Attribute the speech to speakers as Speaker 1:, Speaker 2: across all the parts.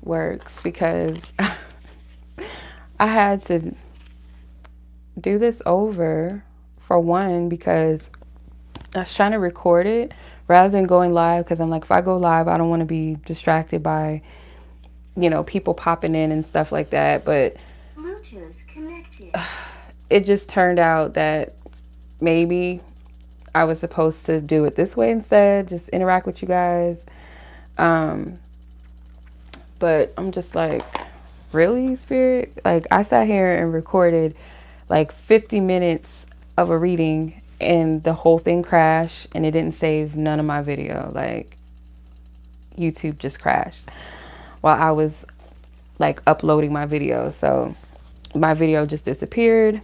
Speaker 1: works because I had to do this over, for one, because I was trying to record it rather than going live, because I'm like, if I go live, I don't want to be distracted by, you know, people popping in and stuff like that. But
Speaker 2: Bluetooth connected.
Speaker 1: it just turned out that maybe I was supposed to do it this way instead, just interact with you guys. Um, but I'm just like, really, Spirit? Like, I sat here and recorded like 50 minutes of a reading and the whole thing crashed and it didn't save none of my video. Like, YouTube just crashed while I was like uploading my video. So my video just disappeared.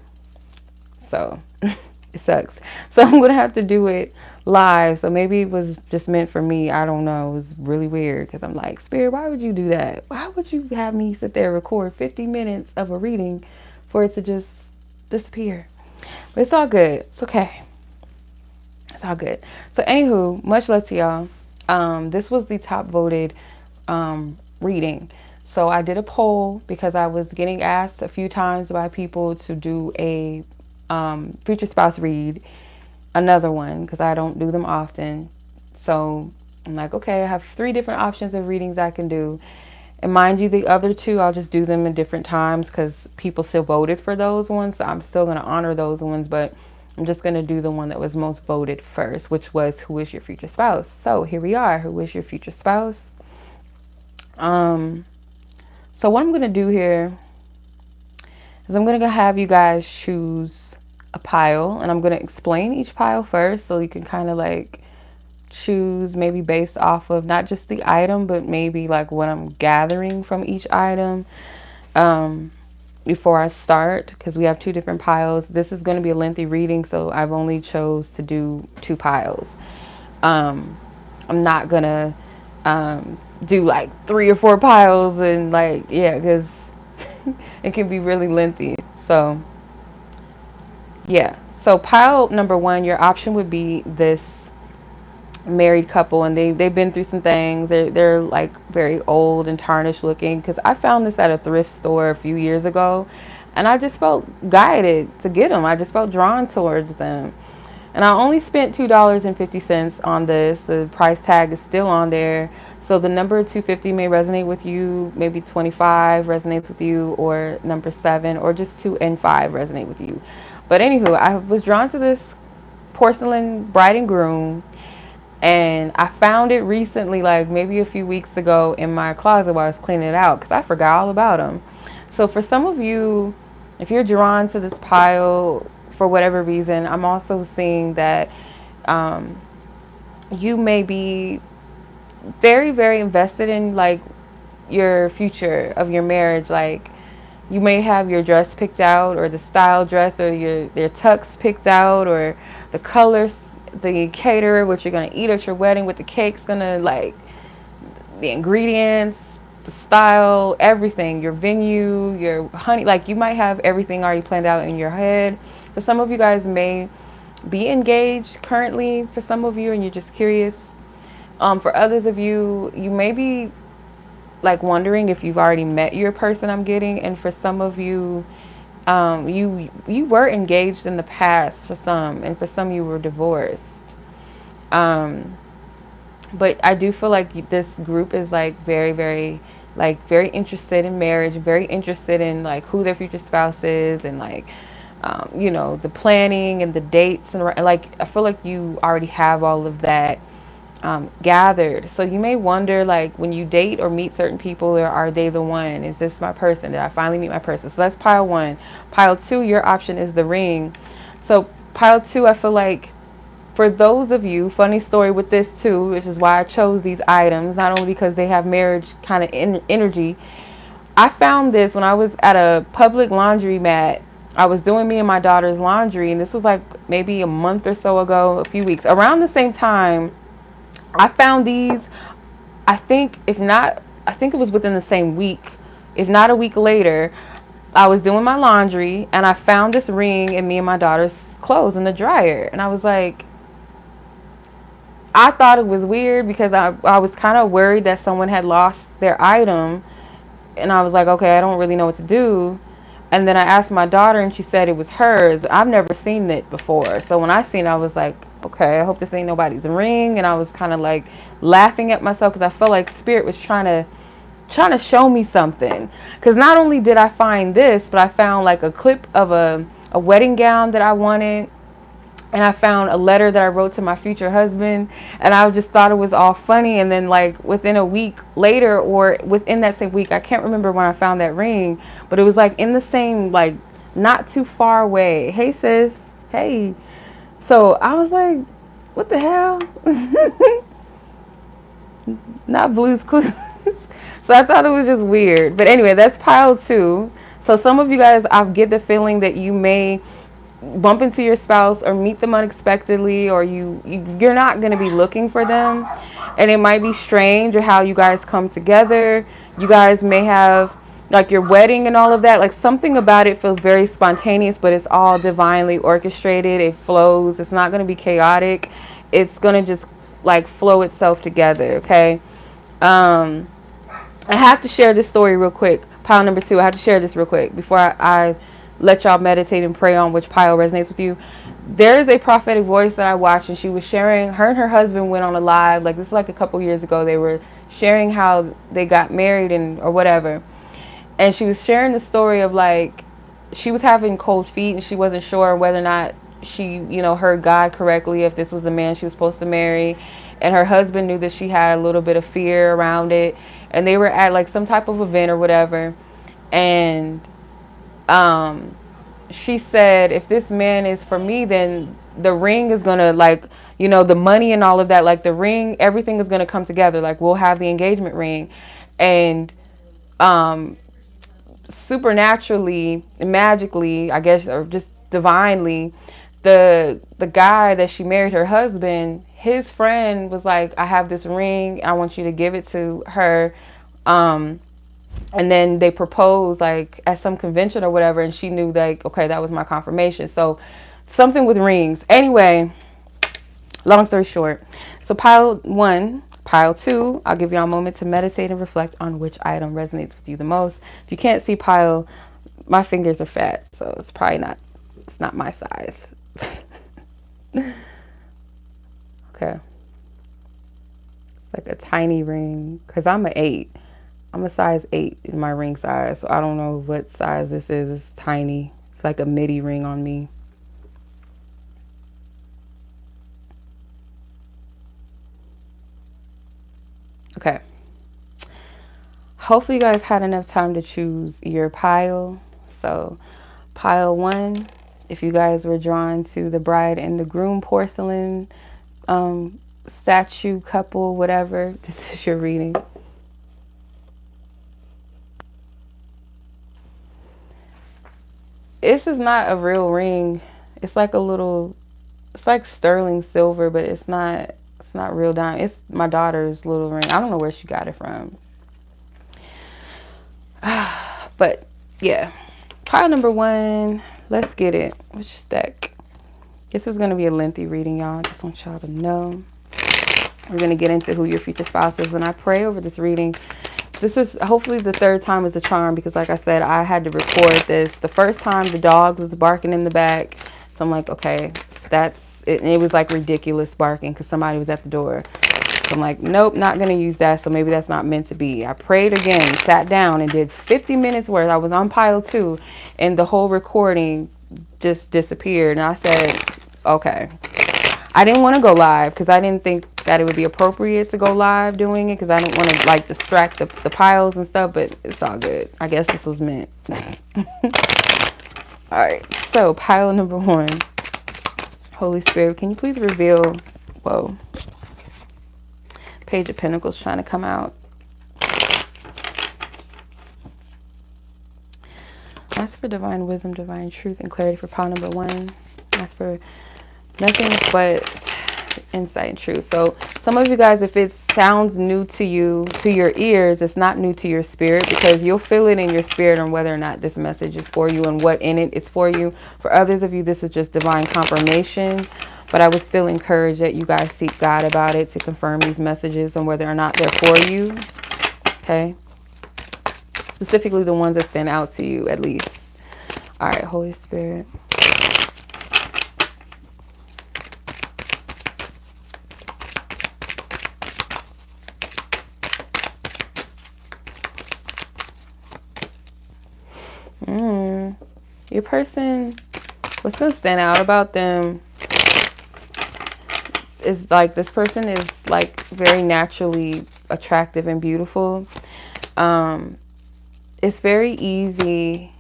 Speaker 1: So it sucks. So I'm gonna have to do it live. So maybe it was just meant for me. I don't know. It was really weird because I'm like, Spirit, why would you do that? Why would you have me sit there and record 50 minutes of a reading for it to just disappear? But it's all good. It's okay. It's all good. So anywho, much love to y'all. This was the top voted reading. So I did a poll because I was getting asked a few times by people to do a future spouse read, another one, because I don't do them often. So I'm like, okay, I have 3 different options of readings I can do. And mind you, the other 2, I'll just do them in different times because people still voted for those ones. So I'm still going to honor those ones, but I'm just going to do the one that was most voted first, which was who is your future spouse. So here we are. Who is your future spouse? So what I'm going to do here is I'm going to have you guys choose a pile, and I'm going to explain each pile first so you can kind of like choose maybe based off of not just the item, but maybe like what I'm gathering from each item before I start, because we have 2 different piles. This is going to be a lengthy reading, so I've only chose to do 2 piles. I'm not going to do like 3 or 4 piles and like, yeah, because it can be really lengthy. So yeah, so pile number 1, your option would be this married couple, and they've been through some things. They're like very old and tarnished looking, because I found this at a thrift store a few years ago and I just felt guided to get them. I just felt drawn towards them. And I only spent $2.50 on this. The price tag is still on there. So the number 250 may resonate with you, maybe 25 resonates with you, or number 7, or just 2 and 5 resonate with you. But anywho, I was drawn to this porcelain bride and groom, and I found it recently, like maybe a few weeks ago, in my closet while I was cleaning it out because I forgot all about them. So for some of you, if you're drawn to this pile for whatever reason, I'm also seeing that you may be very, very invested in like your future of your marriage. Like, you may have your dress picked out, or the style dress, or your tux picked out, or the colors, the caterer, what you're gonna eat at your wedding, what the cake's gonna like, the ingredients, the style, everything, your venue, your honey. Like, you might have everything already planned out in your head. For some of you guys may be engaged currently, for some of you, and you're just curious. For others of you, you may be like wondering if you've already met your person I'm getting, and for some of you, you were engaged in the past for some, and for some you were divorced. But I do feel like this group is like very, very, like very interested in marriage, very interested in like who their future spouse is, and like, you know, the planning and the dates, and like I feel like you already have all of that gathered. So you may wonder, like, when you date or meet certain people, or are they the one? Is this my person? Did I finally meet my person? So that's pile 1. Pile 2, your option is the ring. So pile 2, I feel like for those of you, funny story with this too, which is why I chose these items, not only because they have marriage kind of energy. I found this when I was at a public laundromat. I was doing me and my daughter's laundry, and this was like maybe a month or so ago, a few weeks, around the same time. I found these, I think, if not, I think it was within the same week, if not a week later. I was doing my laundry and I found this ring in me and my daughter's clothes in the dryer. And I was like, I thought it was weird because I was kind of worried that someone had lost their item. And I was like, okay, I don't really know what to do. And then I asked my daughter, and she said it was hers. I've never seen it before. So when I seen it, I was like, okay, I hope this ain't nobody's ring. And I was kind of like laughing at myself because I felt like Spirit was trying to show me something. Because not only did I find this, but I found like a clip of a wedding gown that I wanted. And I found a letter that I wrote to my future husband, and I just thought it was all funny. And then like within a week later, or within that same week, I can't remember when I found that ring, but it was like in the same, like not too far away. Hey sis, hey. So I was like, what the hell? Not Blue's Clues. So I thought it was just weird. But anyway, that's pile 2. So some of you guys, I get the feeling that you may bump into your spouse or meet them unexpectedly, or you're not going to be looking for them, and it might be strange or how you guys come together. You guys may have like your wedding and all of that, like something about it feels very spontaneous, but it's all divinely orchestrated. It flows. It's not going to be chaotic. It's going to just like flow itself together. Okay. I have to share this story real quick. Pile number 2. I have to share this real quick before I let y'all meditate and pray on which pile resonates with you. There is a prophetic voice that I watched, and she was sharing, her and her husband went on a live, like this is like a couple years ago. They were sharing how they got married and or whatever. And she was sharing the story of like, she was having cold feet and she wasn't sure whether or not she, heard God correctly, if this was the man she was supposed to marry. And her husband knew that she had a little bit of fear around it. And they were at like some type of event or whatever. And she said, if this man is for me, then the ring is going to like, the money and all of that, like the ring, everything is going to come together. Like we'll have the engagement ring. And supernaturally, magically, I guess, or just divinely, the guy that she married, her husband, his friend was like, I have this ring, I want you to give it to her. And then they proposed like at some convention or whatever, and she knew like, okay, that was my confirmation. So something with rings. Anyway, long story short, so pile 1, pile 2, I'll give y'all a moment to meditate and reflect on which item resonates with you the most. If you can't see pile, my fingers are fat, so it's probably not, it's not my size. Okay. It's like a tiny ring, because I'm an 8. I'm a size 8 in my ring size, so I don't know what size this is. It's tiny. It's like a midi ring on me. Okay. Hopefully you guys had enough time to choose your pile. So pile 1, if you guys were drawn to the bride and the groom porcelain statue couple, whatever, this is your reading. This is not a real ring. It's like a little, it's like sterling silver, but it's not real diamond. It's my daughter's little ring. I don't know where she got it from. But yeah, pile number 1, let's get it. Which deck? This is going to be a lengthy reading, y'all. I just want y'all to know. We're going to get into who your future spouse is, and I pray over this reading. This is hopefully the 3rd time is a charm, because like I said, I had to record this. The first time the dogs was barking in the back. So I'm like, okay, that's it. And it was like ridiculous barking because somebody was at the door. So I'm like, nope, not going to use that. So maybe that's not meant to be. I prayed again, sat down and did 50 minutes worth. I was on pile 2 and the whole recording just disappeared. And I said, okay. I didn't want to go live because I didn't think that it would be appropriate to go live doing it, because I didn't want to like distract the piles and stuff, but it's all good. I guess this was meant. All right, so pile number 1. Holy Spirit, can you please reveal, whoa, Page of Pentacles trying to come out. Ask for divine wisdom, divine truth, and clarity for pile number 1. Ask for nothing but insight and truth. So some of you guys, if it sounds new to you, to your ears, it's not new to your spirit, because you'll feel it in your spirit on whether or not this message is for you and what in it is for you. For others of you, this is just divine confirmation, but I would still encourage that you guys seek God about it to confirm these messages and whether or not they're for you. Okay. specifically the ones that stand out to you, at least. All right, Holy Spirit. Your person, what's going to stand out about them is like this person is like very naturally attractive and beautiful. It's very easy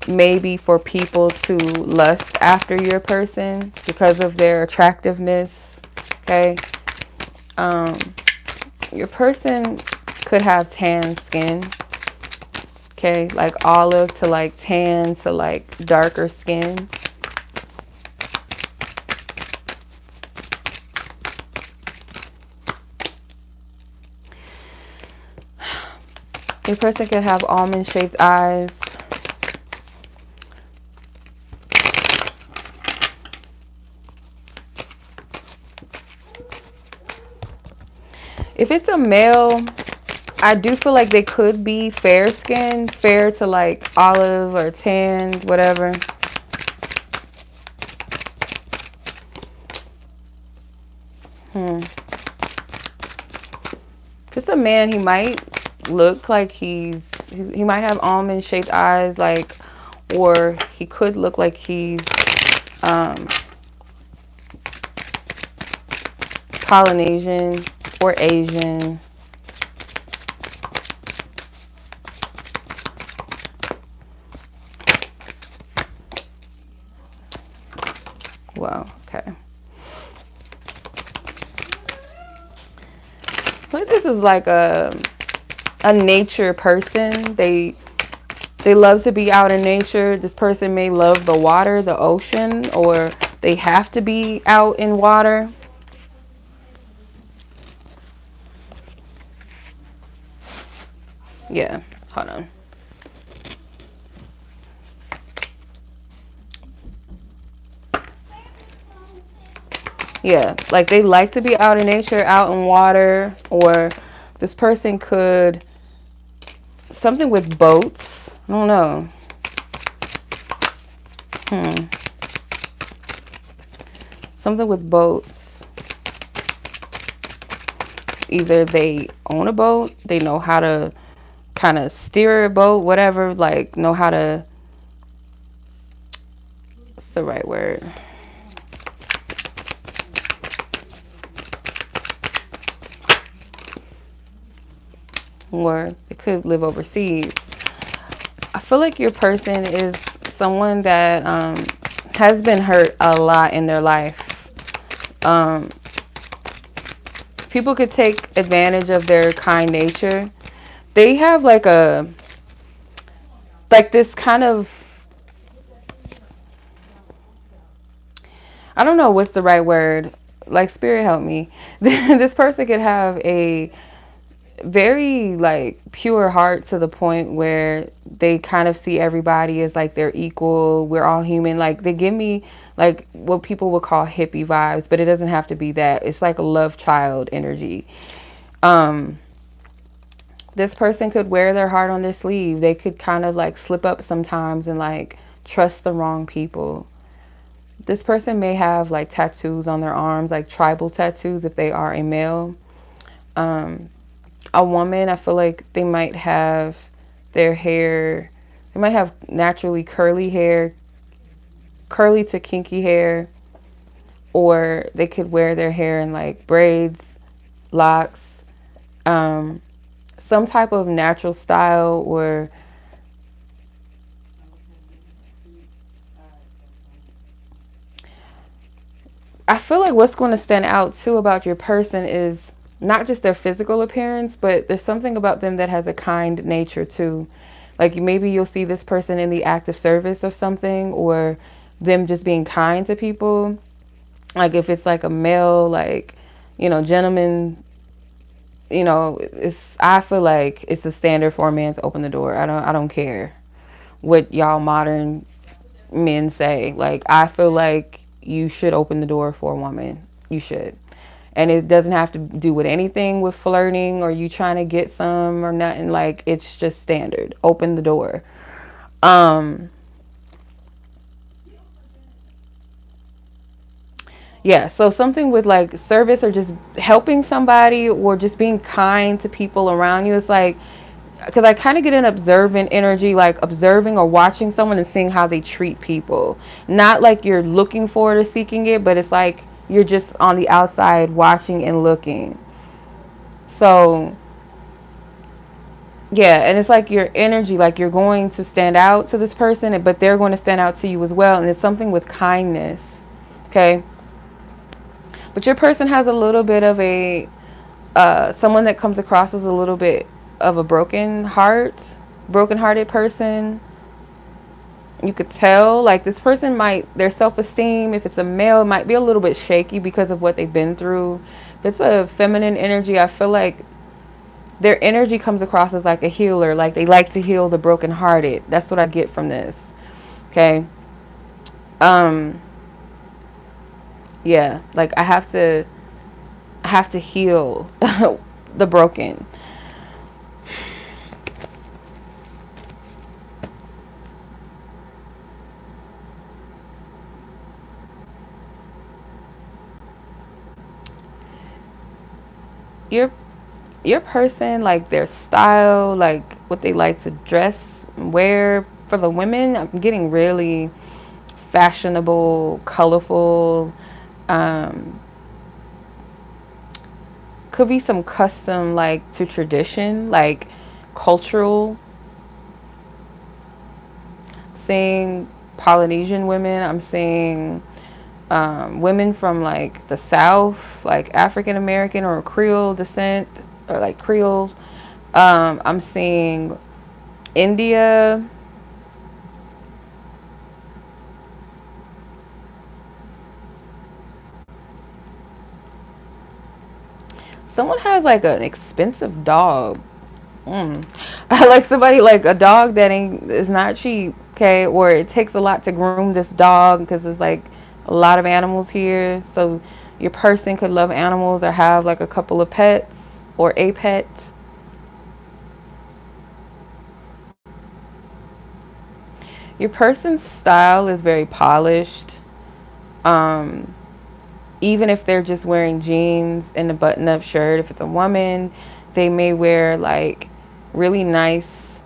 Speaker 1: maybe for people to lust after your person because of their attractiveness. Okay. Your person could have tan skin. Okay, like olive to like tan to like darker skin. Your person could have almond-shaped eyes. If it's a male, I do feel like they could be fair skinned, fair to like olive or tanned, whatever. If it's a man, he might look like he might have almond shaped eyes, like, or he could look like he's Polynesian or Asian. Wow, okay. But this is like a nature person. They love to be out in nature. This person may love the water, the ocean, or they have to be out in water. Yeah, hold on. Yeah, like they like to be out in nature, out in water, or this person could, something with boats. I don't know. Something with boats. Either they own a boat, they know how to kind of steer a boat, whatever, like know how to, what's the right word? Or they could live overseas. I feel like your person is someone that has been hurt a lot in their life. People could take advantage of their kind nature. They have like this kind of, I don't know what's the right word. Like, Spirit help me. This person could have a very like pure heart to the point where they kind of see everybody as like they're equal. We're all human. Like, they give me like what people would call hippie vibes, but it doesn't have to be that. It's like a love child energy. This person could wear their heart on their sleeve. They could kind of like slip up sometimes and like trust the wrong people. This person may have like tattoos on their arms, like tribal tattoos if they are a male. A woman, I feel like they might have their hair, they might have naturally curly hair, curly to kinky hair, or they could wear their hair in like braids, locks, some type of natural style, or I feel like what's going to stand out too about your person is not just their physical appearance, but there's something about them that has a kind nature too. Like, maybe you'll see this person in the active service of something, or them just being kind to people. Like, if it's like a male, like, you know, gentleman, you know, I feel like it's a standard for a man to open the door. I don't care what y'all modern men say. Like, I feel like you should open the door for a woman. You should. And it doesn't have to do with anything with flirting or you trying to get some or nothing. Like, it's just standard. Open the door. Yeah, so something with like service or just helping somebody or just being kind to people around you. It's like, because I kind of get an observant energy, like observing or watching someone and seeing how they treat people. Not like you're looking for it or seeking it, but it's like you're just on the outside watching and looking. So, yeah, and it's like your energy, like you're going to stand out to this person, but they're going to stand out to you as well. And it's something with kindness, okay? But your person has a little bit of a, someone that comes across as a little bit of a broken-hearted person. You could tell, like, this person might, their self-esteem, if it's a male, might be a little bit shaky because of what they've been through. If it's a feminine energy, I feel like their energy comes across as like a healer, like they like to heal the brokenhearted. That's what I get from this. Okay. Yeah, like I have to heal the broken. Your your person, like their style, like what they like to dress, wear. For the women, I'm getting really fashionable, colorful. Um, could be some custom, like to tradition, like cultural. Seeing Polynesian women. I'm seeing women from like the South, like African American or Creole descent, or like Creole. I'm seeing India. Someone has like an expensive dog. I like somebody like a dog that is not cheap, okay? Or it takes a lot to groom this dog because there's like a lot of animals here. So your person could love animals or have like a couple of pets or a pet. Your person's style is very polished. Um, Even if they're just wearing jeans and a button-up shirt, if it's a woman, they may wear like really nice,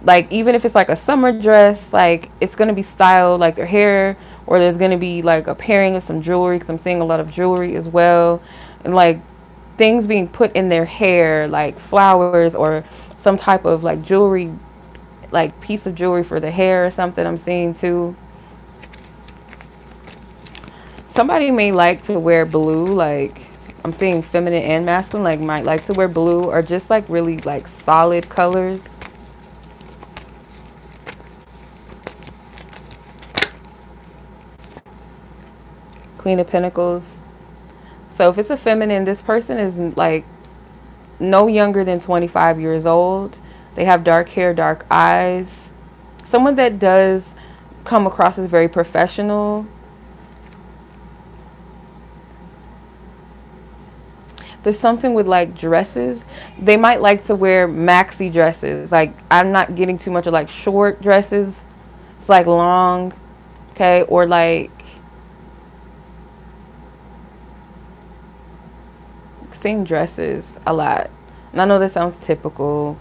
Speaker 1: like even if it's like a summer dress, like it's gonna be styled like their hair, or there's gonna be like a pairing of some jewelry, because I'm seeing a lot of jewelry as well, and like things being put in their hair, like flowers or some type of like jewelry, like piece of jewelry for the hair or something. I'm seeing too. Somebody may like to wear blue, like I'm seeing feminine and masculine, like might like to wear blue or just like really like solid colors. Queen of Pentacles. So if it's a feminine, this person is like no younger than 25 years old. They have dark hair, dark eyes. Someone that does come across as very professional. There's something with like dresses. They might like to wear maxi dresses. Like I'm not getting too much of like short dresses. It's like long, okay? Or like seeing dresses a lot. And I know that sounds typical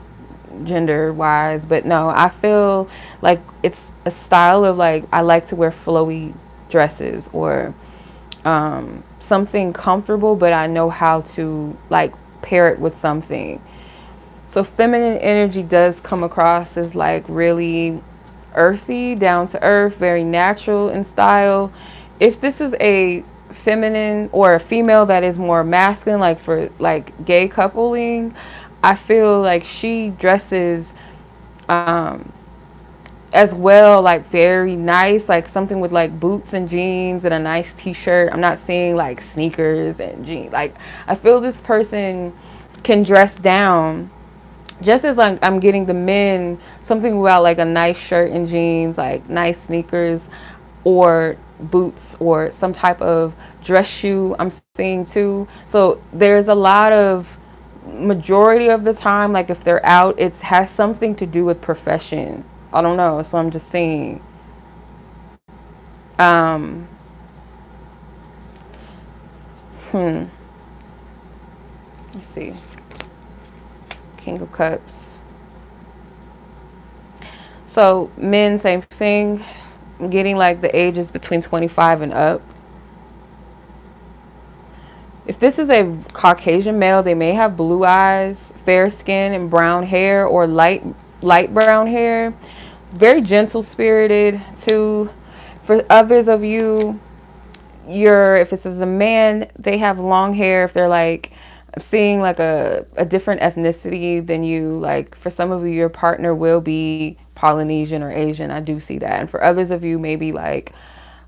Speaker 1: gender wise, but no, I feel like it's a style of like I like to wear flowy dresses or something comfortable, but I know how to like pair it with something. So feminine energy does come across as like really earthy, down to earth, very natural in style. If this is a feminine or a female that is more masculine, like for like gay coupling, I feel like she dresses as well, like very nice, like something with like boots and jeans and a nice t-shirt. I'm not seeing like sneakers and jeans. Like I feel this person can dress down, just as like I'm getting the men something about like a nice shirt and jeans, like nice sneakers, or boots or some type of dress shoe I'm seeing too. So there's a lot of, majority of the time, like if they're out, it has something to do with profession. I don't know. So I'm just saying. Um, Let's see. King of Cups. So men, same thing. I'm getting like the ages between 25 and up. If this is a Caucasian male, they may have blue eyes, fair skin, and brown hair, or light brown hair. Very gentle spirited too. For others of you, if this is a man, they have long hair. If they're like, I'm seeing like a different ethnicity than you. Like for some of you, your partner will be Polynesian or Asian. I do see that. And for others of you, maybe like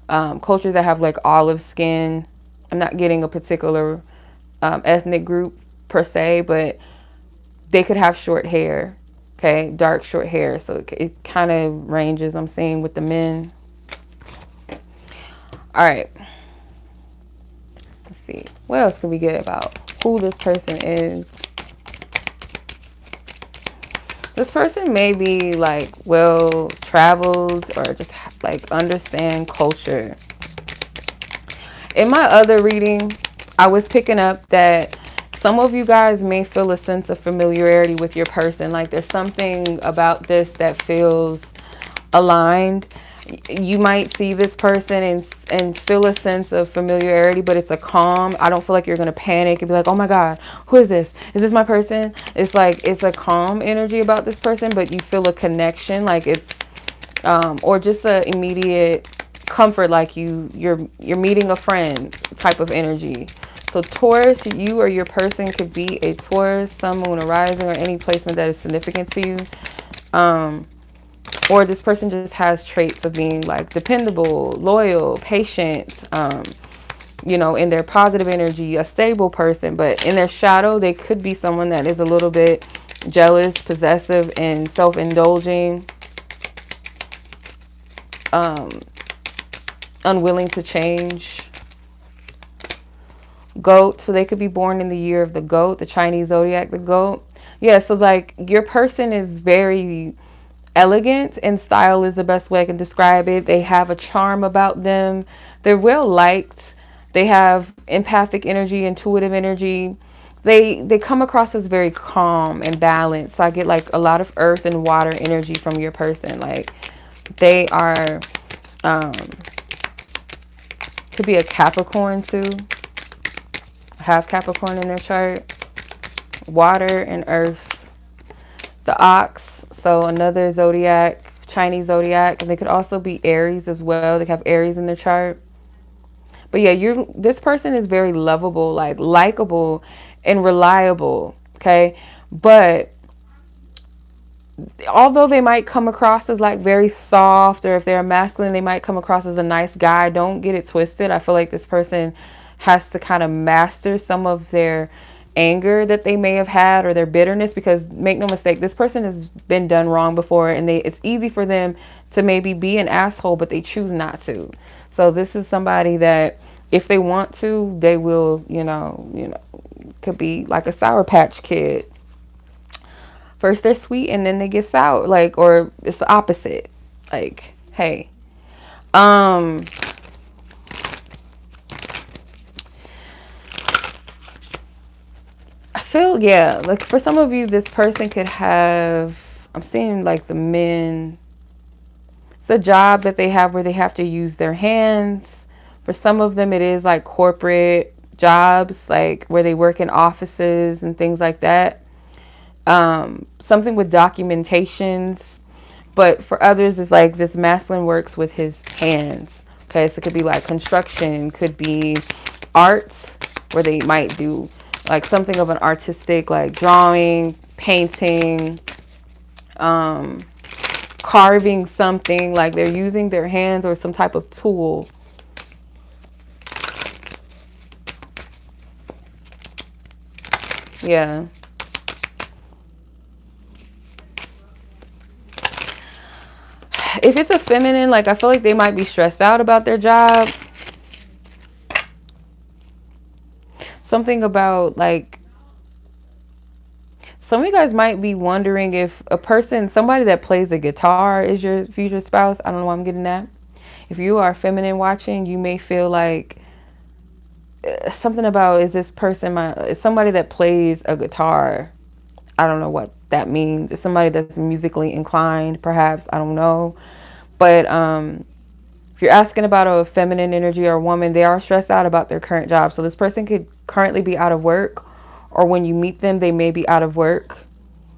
Speaker 1: cultures that have like olive skin. I'm not getting a particular ethnic group per se, but they could have short hair. Okay, dark short hair. So it kind of ranges, I'm seeing, with the men. All right. Let's see. What else can we get about who this person is? This person may be like well traveled or just like understand culture. In my other reading, I was picking up that some of you guys may feel a sense of familiarity with your person. Like there's something about this that feels aligned. You might see this person and feel a sense of familiarity, but it's a calm. I don't feel like you're going to panic and be like, oh my God, who is this? Is this my person? It's like, it's a calm energy about this person, but you feel a connection. Like it's, or just a immediate comfort. Like you're meeting a friend type of energy. So Taurus, you or your person could be a Taurus, sun, moon, or rising, or any placement that is significant to you. Or this person just has traits of being like dependable, loyal, patient, you know, in their positive energy, a stable person. But in their shadow, they could be someone that is a little bit jealous, possessive, and self-indulging, unwilling to change. Goat, so they could be born in the year of the goat, the Chinese zodiac, the goat. Yeah, so like your person is very elegant, and style is the best way I can describe it. They have a charm about them. They're well liked. They have empathic energy, intuitive energy. They come across as very calm and balanced. So I get like a lot of earth and water energy from your person. Like they are, could be a Capricorn too. Have Capricorn in their chart. Water and earth. The ox, so another zodiac, Chinese zodiac, and they could also be Aries as well. They have Aries in their chart. But yeah, this person is very lovable, like likable and reliable, okay? But although they might come across as like very soft, or if they're masculine, they might come across as a nice guy. Don't get it twisted. I feel like this person has to kind of master some of their anger that they may have had, or their bitterness, because make no mistake, this person has been done wrong before, and it's easy for them to maybe be an asshole, but they choose not to. So this is somebody that if they want to, they will, you know, could be like a Sour Patch Kid. First they're sweet and then they get sour, like, or it's the opposite. Like, hey, I feel, yeah, like for some of you, this person could have, I'm seeing like the men, it's a job that they have where they have to use their hands. For some of them, it is like corporate jobs, like where they work in offices and things like that. Something with documentations. But for others, it's like this masculine works with his hands. Okay, so it could be like construction, could be arts, where they might do like something of an artistic, like drawing, painting, carving something, like they're using their hands or some type of tool. Yeah. if it's a feminine, like I feel like they might be stressed out about their job. Something about like, some of you guys might be wondering if a person, somebody that plays a guitar is your future spouse. I don't know why I'm getting that. If you are feminine watching, you may feel like something about, is this person is somebody that plays a guitar. I don't know what that means. It's somebody that's musically inclined, perhaps. I don't know. But if you're asking about a feminine energy or a woman, they are stressed out about their current job. So this person could currently be out of work, or when you meet them, they may be out of work,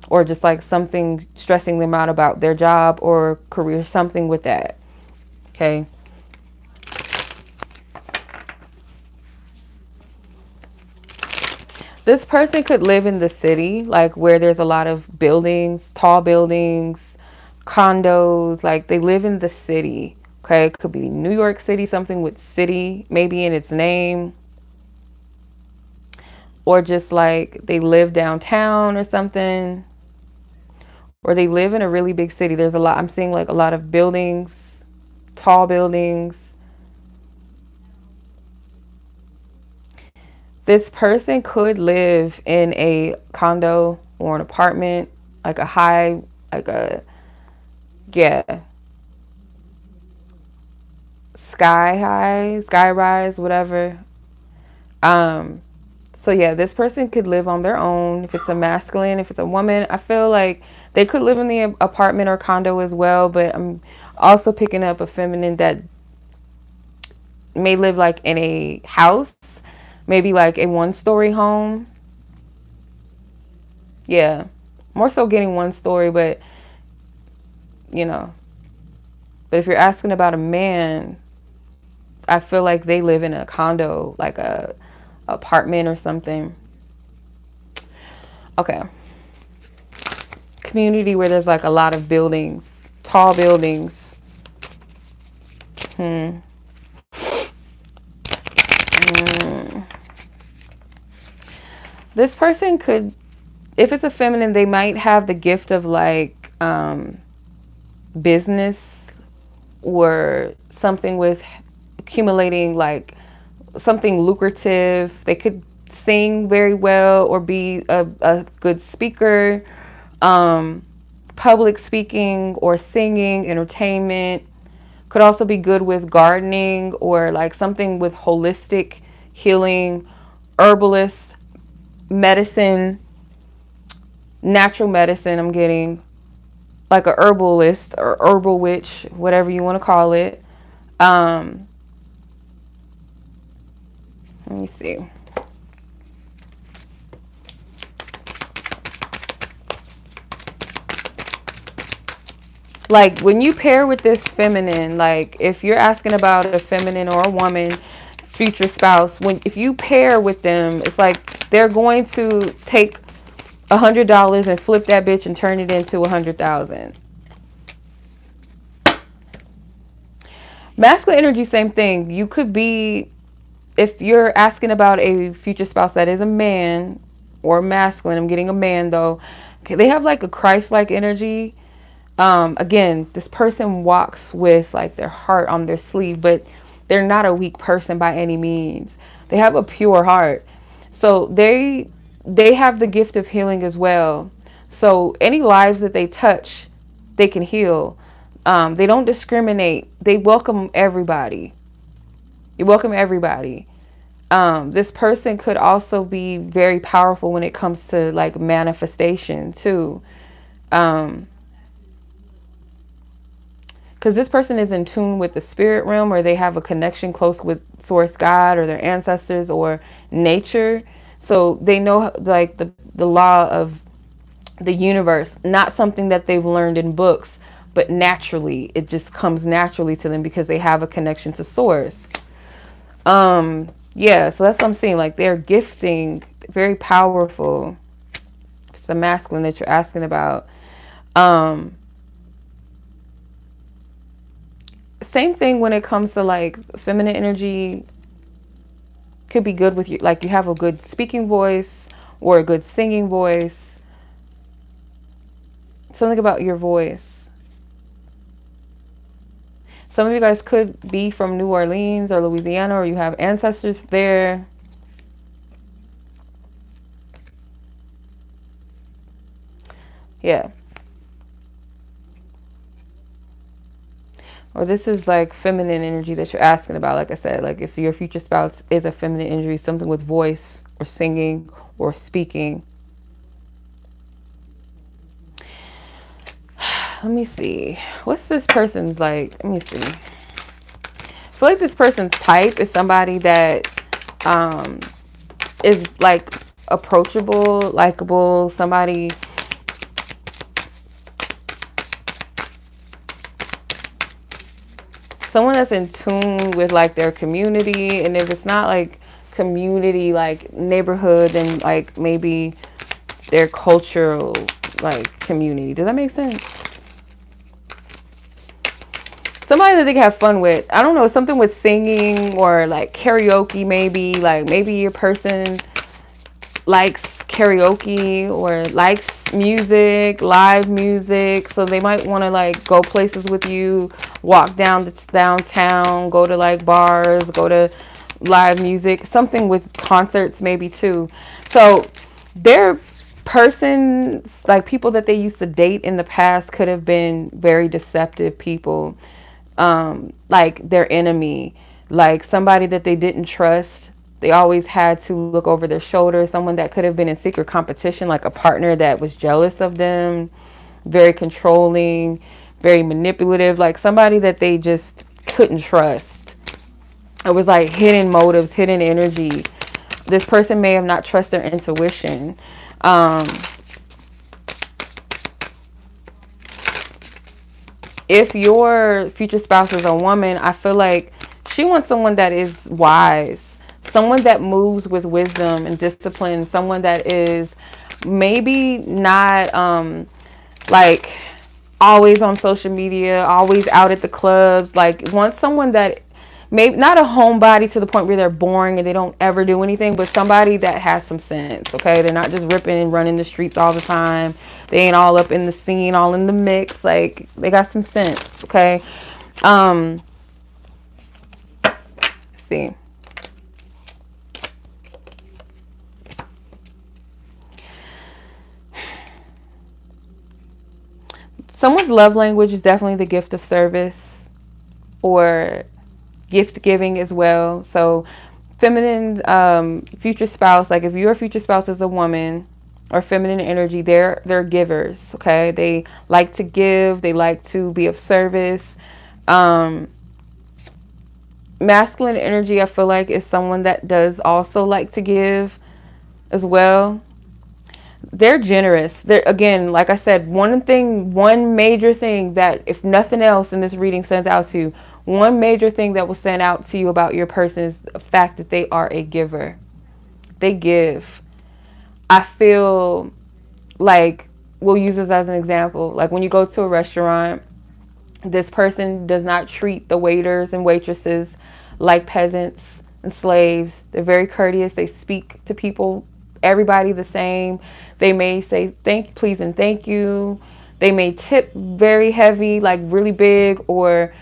Speaker 1: or just like something stressing them out about their job or career, something with that. Okay. This person could live in the city, like where there's a lot of buildings, tall buildings, condos, like they live in the city. Okay, it could be New York City, something with city maybe in its name. Or just like they live downtown or something. Or they live in a really big city. There's a lot, I'm seeing like a lot of buildings, tall buildings. This person could live in a condo or an apartment, like a high, like a, yeah, sky rise, whatever. So yeah, this person could live on their own. If it's a masculine, if it's a woman, I feel like they could live in the apartment or condo as well. But I'm also picking up a feminine that may live like in a house, maybe like a one-story home. Yeah, more so getting one story, but you know. But if you're asking about a man, I feel like they live in a condo, like a apartment or something. Okay. Community where there's like a lot of buildings, tall buildings. This person could, if it's a feminine, they might have the gift of like business or something with accumulating, like something lucrative. They could sing very well or be a good speaker, public speaking or singing, entertainment. Could also be good with gardening or like something with holistic healing, herbalist, medicine, natural medicine. I'm getting like a herbalist or herbal witch, whatever you want to call it. Let me see. Like when you pair with this feminine, like if you're asking about a feminine or a woman, future spouse, if you pair with them, it's like they're going to take $100 and flip that bitch and turn it into 100,000. Masculine energy, same thing. You could be, if you're asking about a future spouse that is a man or masculine, I'm getting a man though. Okay, they have like a Christ-like energy. Again, this person walks with like their heart on their sleeve, but they're not a weak person by any means. They have a pure heart. So they have the gift of healing as well. So any lives that they touch, they can heal. They don't discriminate. They welcome everybody. You welcome everybody. This person could also be very powerful when it comes to like manifestation too. Because this person is in tune with the spirit realm, or they have a connection close with source God or their ancestors or nature. So they know like the law of the universe, not something that they've learned in books, but naturally, it just comes naturally to them because they have a connection to source. Yeah, so that's what I'm saying. Like they're gifting, very powerful. It's the masculine that you're asking about. Same thing when it comes to like feminine energy. Could be good with you, like you have a good speaking voice or a good singing voice. Something about your voice. Some of you guys could be from New Orleans or Louisiana, or you have ancestors there. Yeah. Or this is like feminine energy that you're asking about. Like I said, like if your future spouse is a feminine energy, something with voice or singing or speaking. Let me see. What's this person's like? Let me see. I feel like this person's type is somebody that is like approachable, likable, somebody someone that's in tune with like their community. And if it's not like community, like neighborhood, then like maybe their cultural like community. Does that make sense? Somebody that they can have fun with. I don't know, something with singing or like karaoke maybe. Like maybe your person likes karaoke or likes music, live music. So they might want to like go places with you, walk downtown, go to like bars, go to live music, something with concerts maybe too. So their persons, like people that they used to date in the past, could have been very deceptive people. Like their enemy, like somebody that they didn't trust. They always had to look over their shoulder. Someone that could have been in secret competition, like a partner that was jealous of them, very controlling, very manipulative, like somebody that they just couldn't trust. It was like hidden motives, hidden energy. This person may have not trusted their intuition. If your future spouse is a woman, I feel like she wants someone that is wise, someone that moves with wisdom and discipline, someone that is maybe not like always on social media, always out at the clubs. Like wants someone that maybe not a homebody to the point where they're boring and they don't ever do anything, but somebody that has some sense. Okay, they're not just ripping and running the streets all the time. They ain't all up in the scene, all in the mix. Like they got some sense. Okay. Let's see. Someone's love language is definitely the gift of service or gift giving as well. So feminine future spouse, like if your future spouse is a woman or feminine energy, they're givers. Okay, they like to give, they like to be of service. Masculine energy, I feel like, is someone that does also like to give as well. They're generous. They're, again, like I said, one major thing that, if nothing else in this reading stands out to you, one major thing that will stand out to you about your person is the fact that they are a giver. They give. I feel like, we'll use this as an example. Like when you go to a restaurant, this person does not treat the waiters and waitresses like peasants and slaves. They're very courteous. They speak to people, everybody the same. They may say please and thank you. They may tip very heavy, like really big, or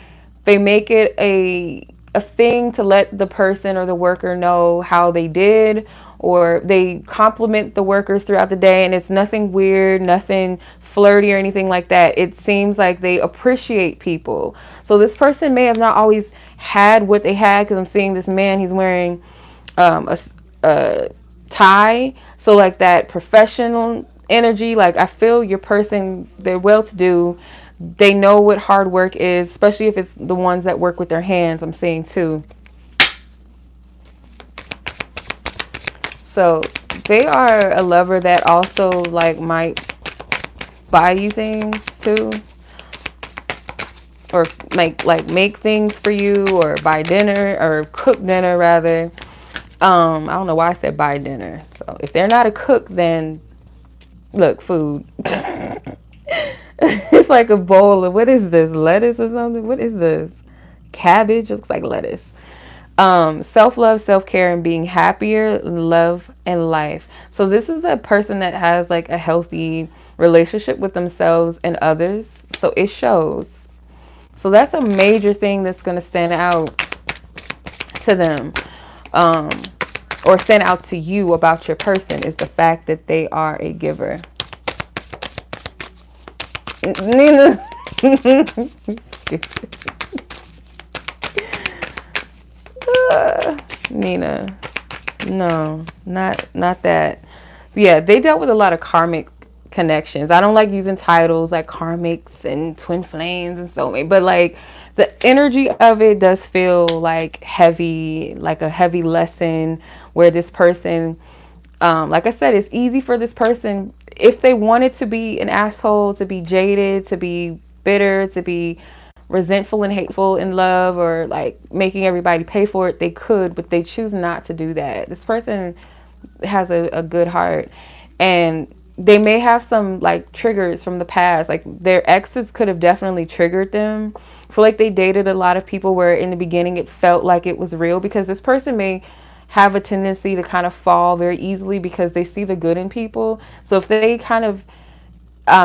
Speaker 1: they make it a thing to let the person or the worker know how they did, or they compliment the workers throughout the day, and it's nothing weird, nothing flirty or anything like that. It seems like they appreciate people. So this person may have not always had what they had, because I'm seeing this man, he's wearing a tie, so like that professional energy. Like I feel your person, they're well-to-do, they know what hard work is, especially if it's the ones that work with their hands, I'm seeing too. So they are a lover that also like might buy you things too, or make things for you, or buy dinner, or cook dinner rather. I don't know why I said buy dinner. So if they're not a cook, then look, food. It's like a bowl of, what is this, lettuce or something? What is this? Cabbage. It looks like lettuce. Self-love, self-care, and being happier, love, and life. So this is a person that has like a healthy relationship with themselves and others. So it shows. So that's a major thing that's going to stand out to them, or stand out to you about your person, is the fact that they are a giver. Nina. Stupid. Nina. No, not that. Yeah, they dealt with a lot of karmic connections. I don't like using titles like karmics and twin flames and soulmate, but like the energy of it does feel like heavy, like a heavy lesson where this person, like I said, it's easy for this person, if they wanted to be an asshole, to be jaded, to be bitter, to be resentful and hateful in love, or like making everybody pay for it, they could, but they choose not to do that. This person has a good heart, and they may have some like triggers from the past. Like their exes could have definitely triggered them. I feel like they dated a lot of people where in the beginning it felt like it was real, because this person may have a tendency to kind of fall very easily because they see the good in people. So if they kind of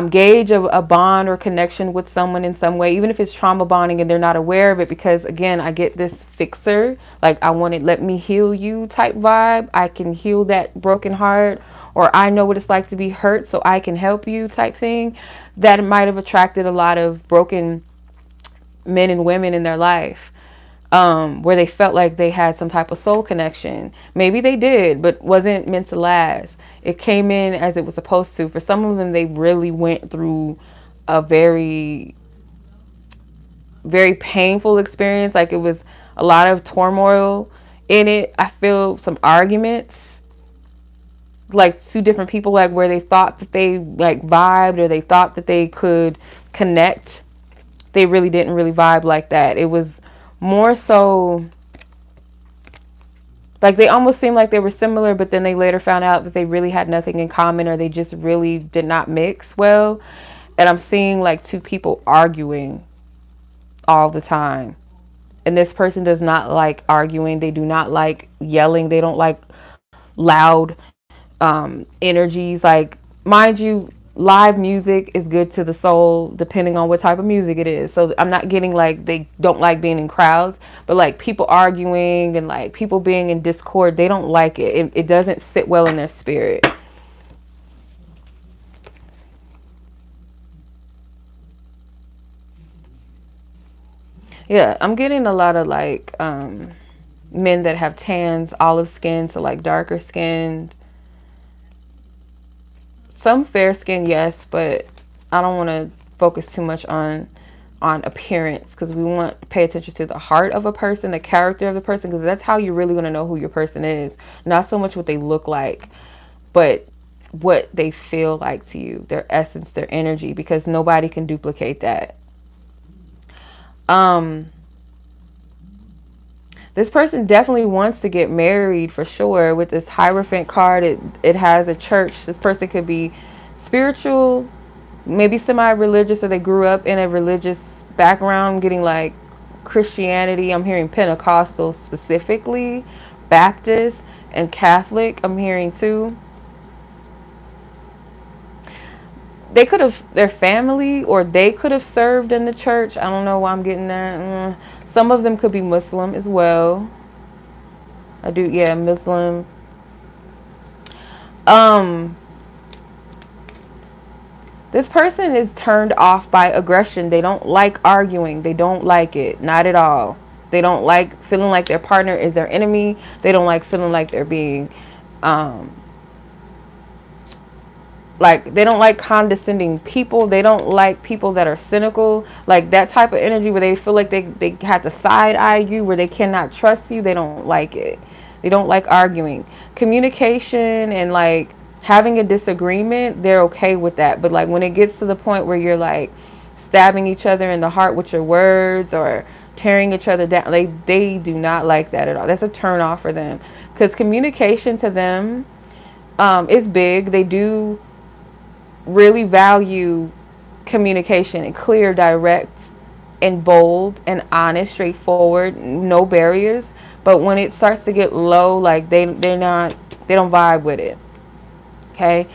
Speaker 1: gauge a bond or connection with someone in some way, even if it's trauma bonding and they're not aware of it, because again, I get this fixer, like I want it, let me heal you type vibe. I can heal that broken heart, or I know what it's like to be hurt, so I can help you type thing. That might have attracted a lot of broken men and women in their life, where they felt like they had some type of soul connection. Maybe they did, but wasn't meant to last. It came in as it was supposed to. For some of them, they really went through a very, very painful experience. Like it was a lot of turmoil in it. I feel some arguments, like two different people, like where they thought that they like vibed, or they thought that they could connect. They really didn't really vibe like that. It was more so like they almost seemed like they were similar, but then they later found out that they really had nothing in common, or they just really did not mix well. And I'm seeing like two people arguing all the time. And this person does not like arguing. They do not like yelling. They don't like loud energies. Like, mind you, live music is good to the soul depending on what type of music it is. So I'm not getting like they don't like being in crowds, but like people arguing and like people being in discord, they don't like it. It doesn't sit well in their spirit. Yeah, I'm getting a lot of like men that have tans, olive skin to like darker skinned. Some fair skin, yes, but I don't want to focus too much on appearance, because we want to pay attention to the heart of a person, the character of the person, because that's how you're really going to know who your person is. Not so much what they look like, but what they feel like to you, their essence, their energy, because nobody can duplicate that. This person definitely wants to get married for sure. With this Hierophant card, it has a church. This person could be spiritual, maybe semi-religious, or they grew up in a religious background. I'm getting like Christianity. I'm hearing Pentecostal specifically, Baptist, and Catholic I'm hearing too. They could have, their family, or they could have served in the church. I don't know why I'm getting that. Some of them could be Muslim as well. I do, yeah, Muslim. This person is turned off by aggression. They don't like arguing. They don't like it. Not at all. They don't like feeling like their partner is their enemy. They don't like feeling like they're being, like, they don't like condescending people. They don't like people that are cynical. Like that type of energy where they feel like they have to side eye you, where they cannot trust you. They don't like it. They don't like arguing. Communication and like having a disagreement, they're okay with that. But like when it gets to the point where you're like stabbing each other in the heart with your words, or tearing each other down, they do not like that at all. That's a turn off for them, because communication to them is big. They do really value communication, and clear, direct, and bold, and honest, straightforward, no barriers. But when it starts to get low, like they don't vibe with it. Okay.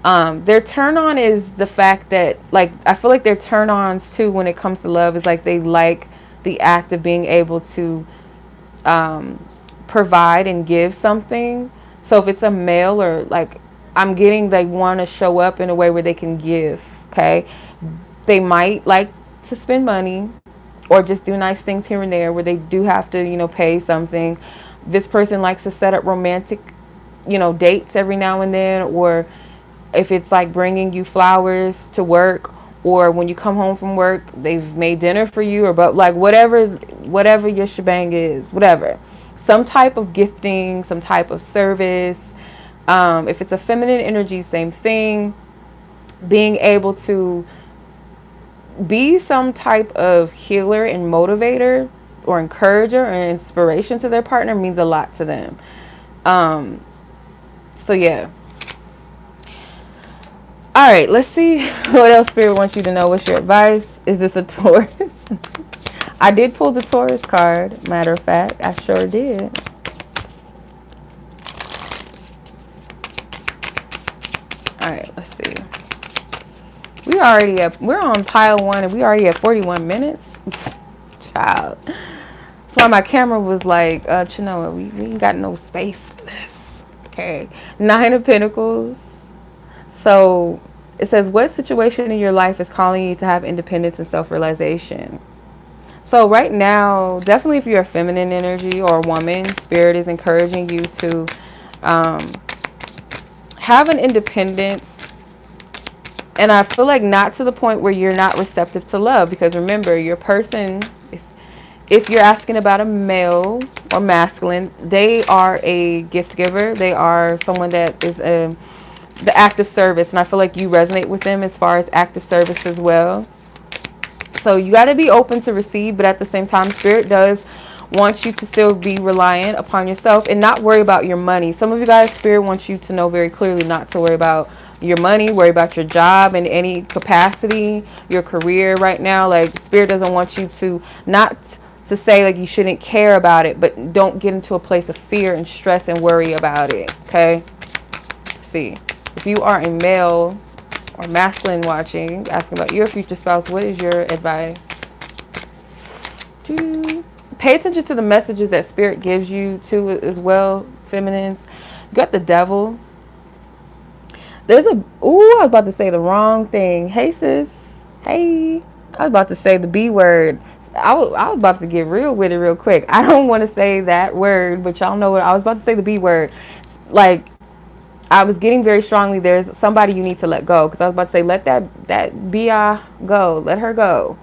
Speaker 1: Their turn on is the fact that, like, I feel like their turn ons too when it comes to love is like they like the act of being able to provide and give something. So if it's a male, or like, I'm getting they want to show up in a way where they can give. Okay, they might like to spend money or just do nice things here and there where they do have to, pay something. This person likes to set up romantic, dates every now and then, or if it's like bringing you flowers to work, or when you come home from work they've made dinner for you, or but like whatever your shebang is, whatever, some type of gifting, some type of service. If it's a feminine energy, same thing. Being able to be some type of healer and motivator or encourager or inspiration to their partner means a lot to them. So yeah. All right, let's see what else Spirit wants you to know. What's your advice? Is this a Taurus? I did pull the Taurus card. Matter of fact, I sure did. All right, let's see. We're on pile 1 and we already at 41 minutes. Child. That's why my camera was like, Chenoa, we ain't got no space for this. Okay. 9 of Pentacles. So it says, what situation in your life is calling you to have independence and self-realization? So right now, definitely if you're a feminine energy or a woman, Spirit is encouraging you to have an independence. And I feel like not to the point where you're not receptive to love. Because remember, your person, if you're asking about a male or masculine, they are a gift giver. They are someone that is the act of service. And I feel like you resonate with them as far as active service as well. So you got to be open to receive, but at the same time, Spirit does want you to still be reliant upon yourself and not worry about your money. Some of you guys, Spirit wants you to know very clearly not to worry about your money, worry about your job in any capacity, your career right now. Like, Spirit doesn't want you to, not to say like you shouldn't care about it, but don't get into a place of fear and stress and worry about it. Okay. See, if you are a male or masculine watching, asking about your future spouse, what is your advice? Pay attention to the messages that Spirit gives you too as well, feminines. You got the Devil. There's I was about to say the wrong thing. Hey sis. Hey. I was about to say the B word. I was about to get real with it real quick. I don't want to say that word, but y'all know what I was about to say, the B word. Like, I was getting very strongly, there's somebody you need to let go. Because I was about to say, let that Bia go. Let her go.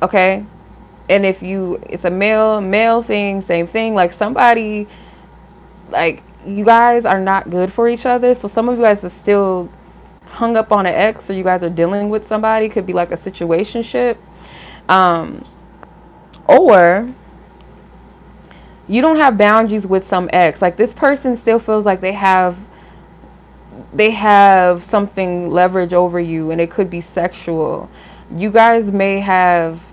Speaker 1: Okay? And if it's a male thing, same thing. Like, somebody, like, you guys are not good for each other. So some of you guys are still hung up on an ex, or you guys are dealing with somebody. Could be like a situationship. Or you don't have boundaries with some ex. Like, this person still feels like they have something leverage over you, and it could be sexual. You guys may have,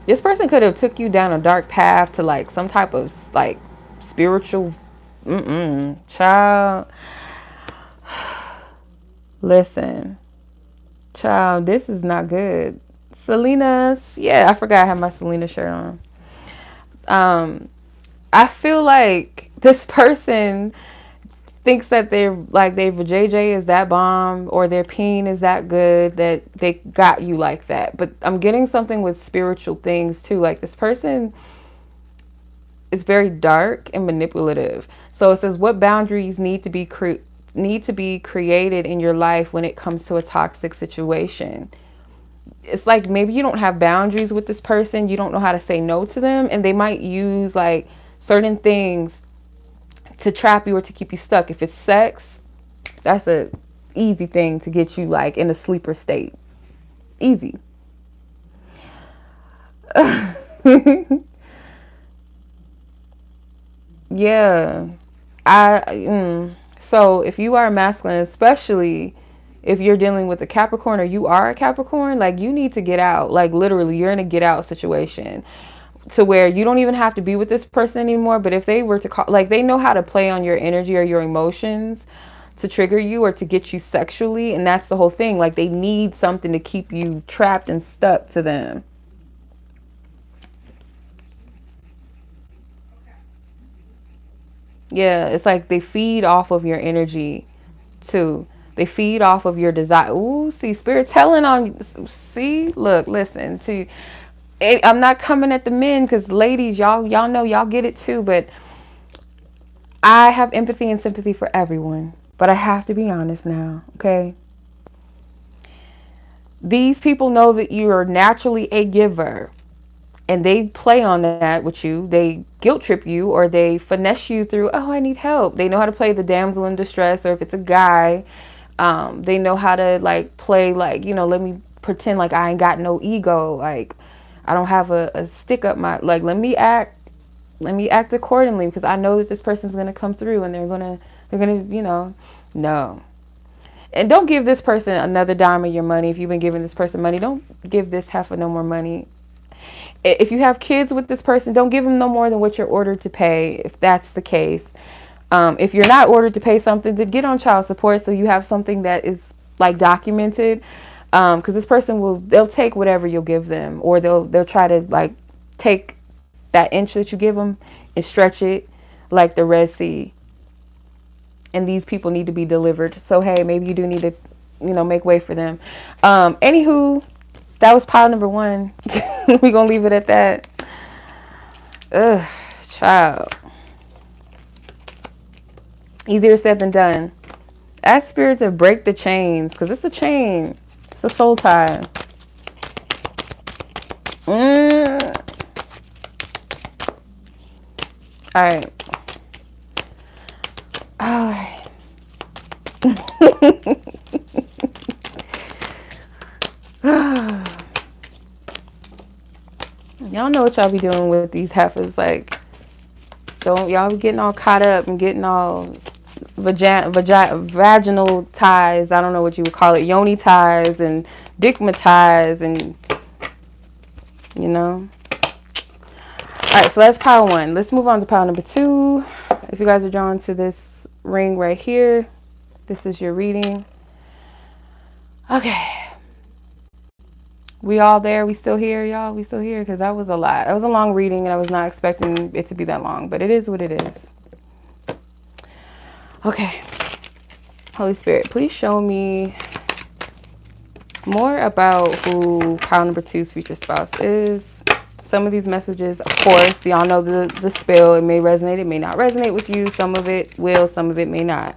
Speaker 1: this person could have took you down a dark path to like some type of like spiritual child. Listen, child, this is not good. Selena, yeah, I forgot I had my Selena shirt on. I feel like this person thinks that their JJ is that bomb, or their peen is that good that they got you like that. But I'm getting something with spiritual things too. Like, this person is very dark and manipulative. So it says, what boundaries need to be created in your life when it comes to a toxic situation? It's like maybe you don't have boundaries with this person. You don't know how to say no to them, and they might use like certain things to trap you or to keep you stuck. If it's sex, that's a easy thing to get you like in a sleeper state. Easy. Yeah. So if you are masculine, especially if you're dealing with a Capricorn, or you are a Capricorn, like, you need to get out. Like, literally, you're in a get out situation, to where you don't even have to be with this person anymore. But if they were to call, like, they know how to play on your energy or your emotions to trigger you or to get you sexually. And that's the whole thing. Like, they need something to keep you trapped and stuck to them. Yeah, it's like they feed off of your energy too. They feed off of your desire. Ooh, see, spirit telling on you. See, look, listen to. I'm not coming at the men because ladies, y'all know y'all get it too. But I have empathy and sympathy for everyone. But I have to be honest now, okay? These people know that you are naturally a giver. And they play on that with you. They guilt trip you or they finesse you through, oh, I need help. They know how to play the damsel in distress, or if it's a guy, they know how to like play like, let me pretend like I ain't got no ego. Like I don't have a stick up my, like, let me act accordingly because I know that this person's going to come through and they're going to, no. And don't give this person another dime of your money. If you've been giving this person money, don't give this half of no more money. If you have kids with this person, don't give them no more than what you're ordered to pay, if that's the case. If you're not ordered to pay something, then get on child support so you have something that is like documented. Because this person they'll take whatever you'll give them, or they'll try to like take that inch that you give them and stretch it like the 𝗟eci𝘃𝗿. And these people need to be delivered. So hey, maybe you do need to, make way for them. Anywho. That was pile number 1. We're going to leave it at that. Ugh, child. Easier said than done. Ask spirit to break the chains, because it's a chain. It's a soul tie. All right. All right. Y'all know what y'all be doing with these heifers. Like, don't y'all be getting all caught up and getting all vaginal ties. I don't know what you would call it. Yoni ties and dickma ties and, All right, so that's pile 1. Let's move on to pile number 2. If you guys are drawn to this ring right here, this is your reading. Okay. We all there? We still here, y'all? We still here? Because that was a lot. That was a long reading, and I was not expecting it to be that long. But it is what it is. Okay. Holy Spirit, please show me more about who pile number 2's future spouse is. Some of these messages, of course, y'all know the spell. It may resonate. It may not resonate with you. Some of it will. Some of it may not.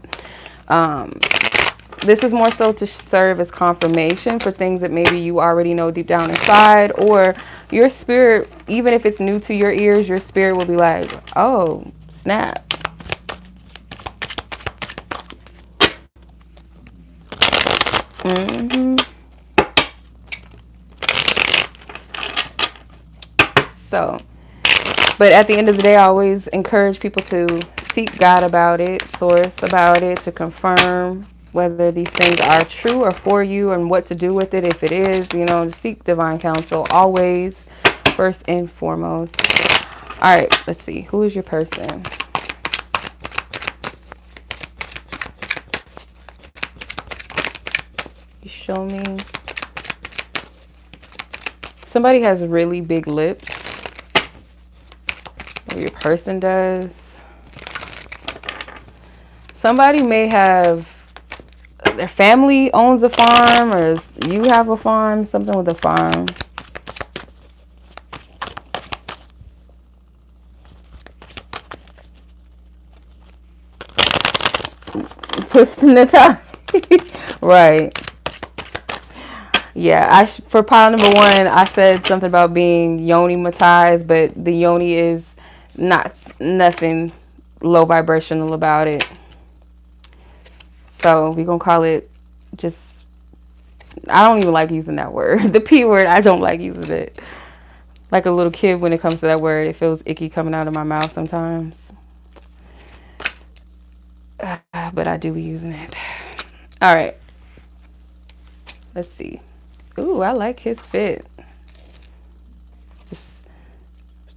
Speaker 1: This is more so to serve as confirmation for things that maybe you already know deep down inside, or your spirit, even if it's new to your ears, your spirit will be like, oh, snap. So, but at the end of the day, I always encourage people to seek God about it, source about it, to confirm whether these things are true or for you and what to do with it. If it is, seek divine counsel always, first and foremost. All right, let's see. Who is your person? You show me. Somebody has really big lips. Or your person does. Somebody may have, their family owns a farm, or you have a farm, something with a farm. Pushing the time. Right. Yeah, for pile number 1, I said something about being yoni matized, but the yoni is nothing low vibrational about it. So we're going to call it just, I don't even like using that word. The P word, I don't like using it. Like a little kid when it comes to that word, it feels icky coming out of my mouth sometimes. But I do be using it. All right. Let's see. Ooh, I like his fit.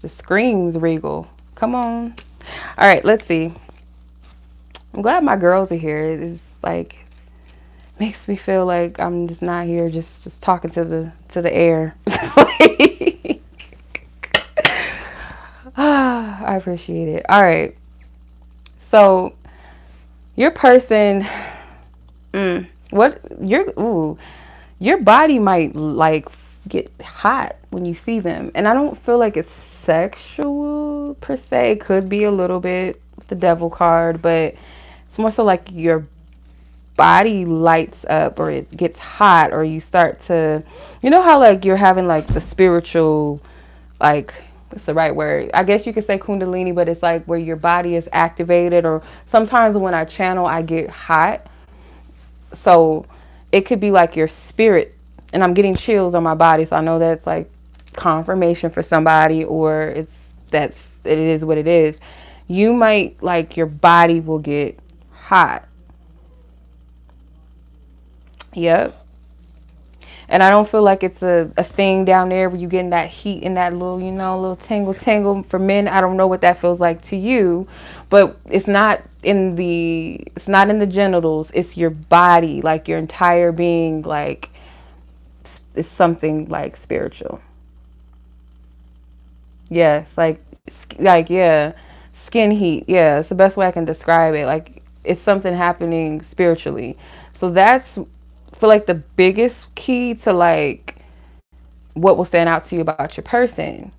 Speaker 1: Just screams regal. Come on. All right, let's see. I'm glad my girls are here. like makes me feel like I'm just not here just talking to the air. I appreciate it. All right. So your person, what your body might like get hot when you see them, and I don't feel like it's sexual per se. It could be a little bit with the devil card, but it's more so like your body lights up or it gets hot, or you start to, you know how like you're having like the spiritual, like, what's the right word? I guess you could say kundalini, but it's like where your body is activated. Or sometimes when I channel, I get hot. So it could be like your spirit, and I'm getting chills on my body. So I know that's like confirmation for somebody, or it is what it is. You might like your body will get hot. Yep. And I don't feel like it's a thing down there where you getting that heat and that little, little tingle. For men, I don't know what that feels like to you, but it's not in the genitals. It's your body, like your entire being, like it's something like spiritual. Yes, yeah, skin heat. Yeah, it's the best way I can describe it. Like it's something happening spiritually. So that's for like the biggest key to like what will stand out to you about your person.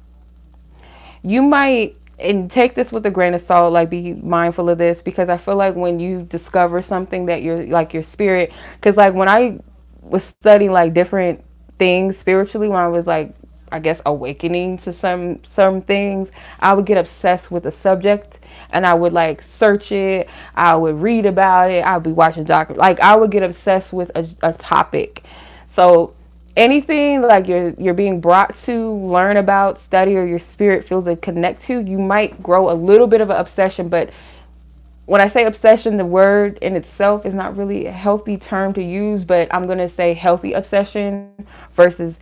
Speaker 1: You might, and take this with a grain of salt, like be mindful of this, because I feel like when you discover something that you're like your spirit, because like when I was studying like different things spiritually, when I was like, I guess, awakening to some things, I would get obsessed with a subject and I would like search it, I would read about it, I would be watching like I would get obsessed with a topic. So anything like you're being brought to learn about, study, or your spirit feels to connect to, you might grow a little bit of an obsession. But when I say obsession, the word in itself is not really a healthy term to use, but I'm going to say healthy obsession versus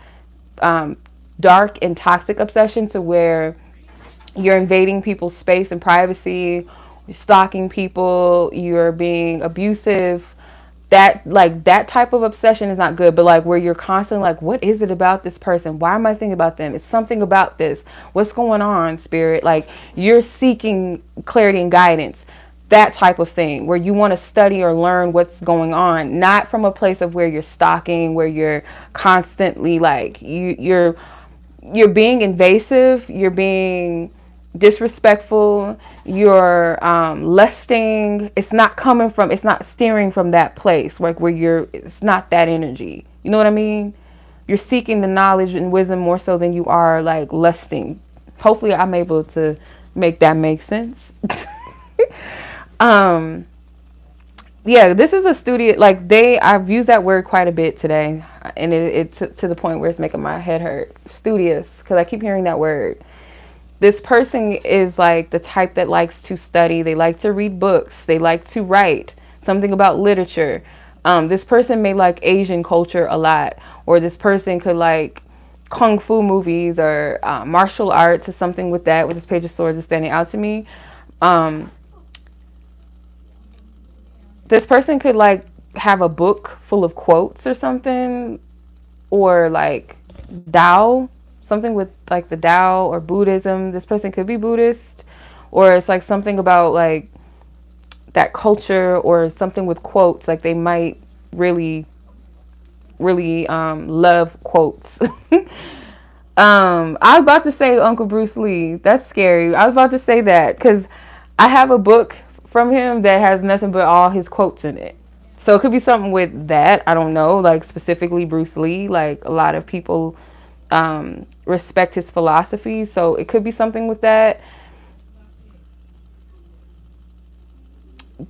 Speaker 1: dark and toxic obsession, to where you're invading people's space and privacy, you're stalking people, you're being abusive. That type of obsession is not good. But like where you're constantly like, what is it about this person? Why am I thinking about them? It's something about this. What's going on, spirit? Like you're seeking clarity and guidance. That type of thing where you want to study or learn what's going on, not from a place of where you're stalking, where you're constantly like you're being invasive, you're being disrespectful, you're lusting. It's not steering from that place, like where it's not that energy. You know what I mean? You're seeking the knowledge and wisdom more so than you are like lusting. Hopefully I'm able to make that make sense. um yeah, this is a studio, like I've used that word quite a bit today, and it's to the point where it's making my head hurt. Studious, because I keep hearing that word. This person is like the type that likes to study. They like to read books. They like to write something about literature. This person may like Asian culture a lot, or this person could like kung fu movies or martial arts or something with that. With this page of swords is standing out to me. This person could like have a book full of quotes or something, or like Tao, something with like the Tao or Buddhism. This person could be Buddhist, or it's like something about like that culture, or something with quotes. Like they might really, really love quotes. I was about to say Uncle Bruce Lee. That's scary. I was about to say that because I have a book from him that has nothing but all his quotes in it. So it could be something with that. I don't know, like specifically Bruce Lee. Like a lot of people respect his philosophy. So it could be something with that.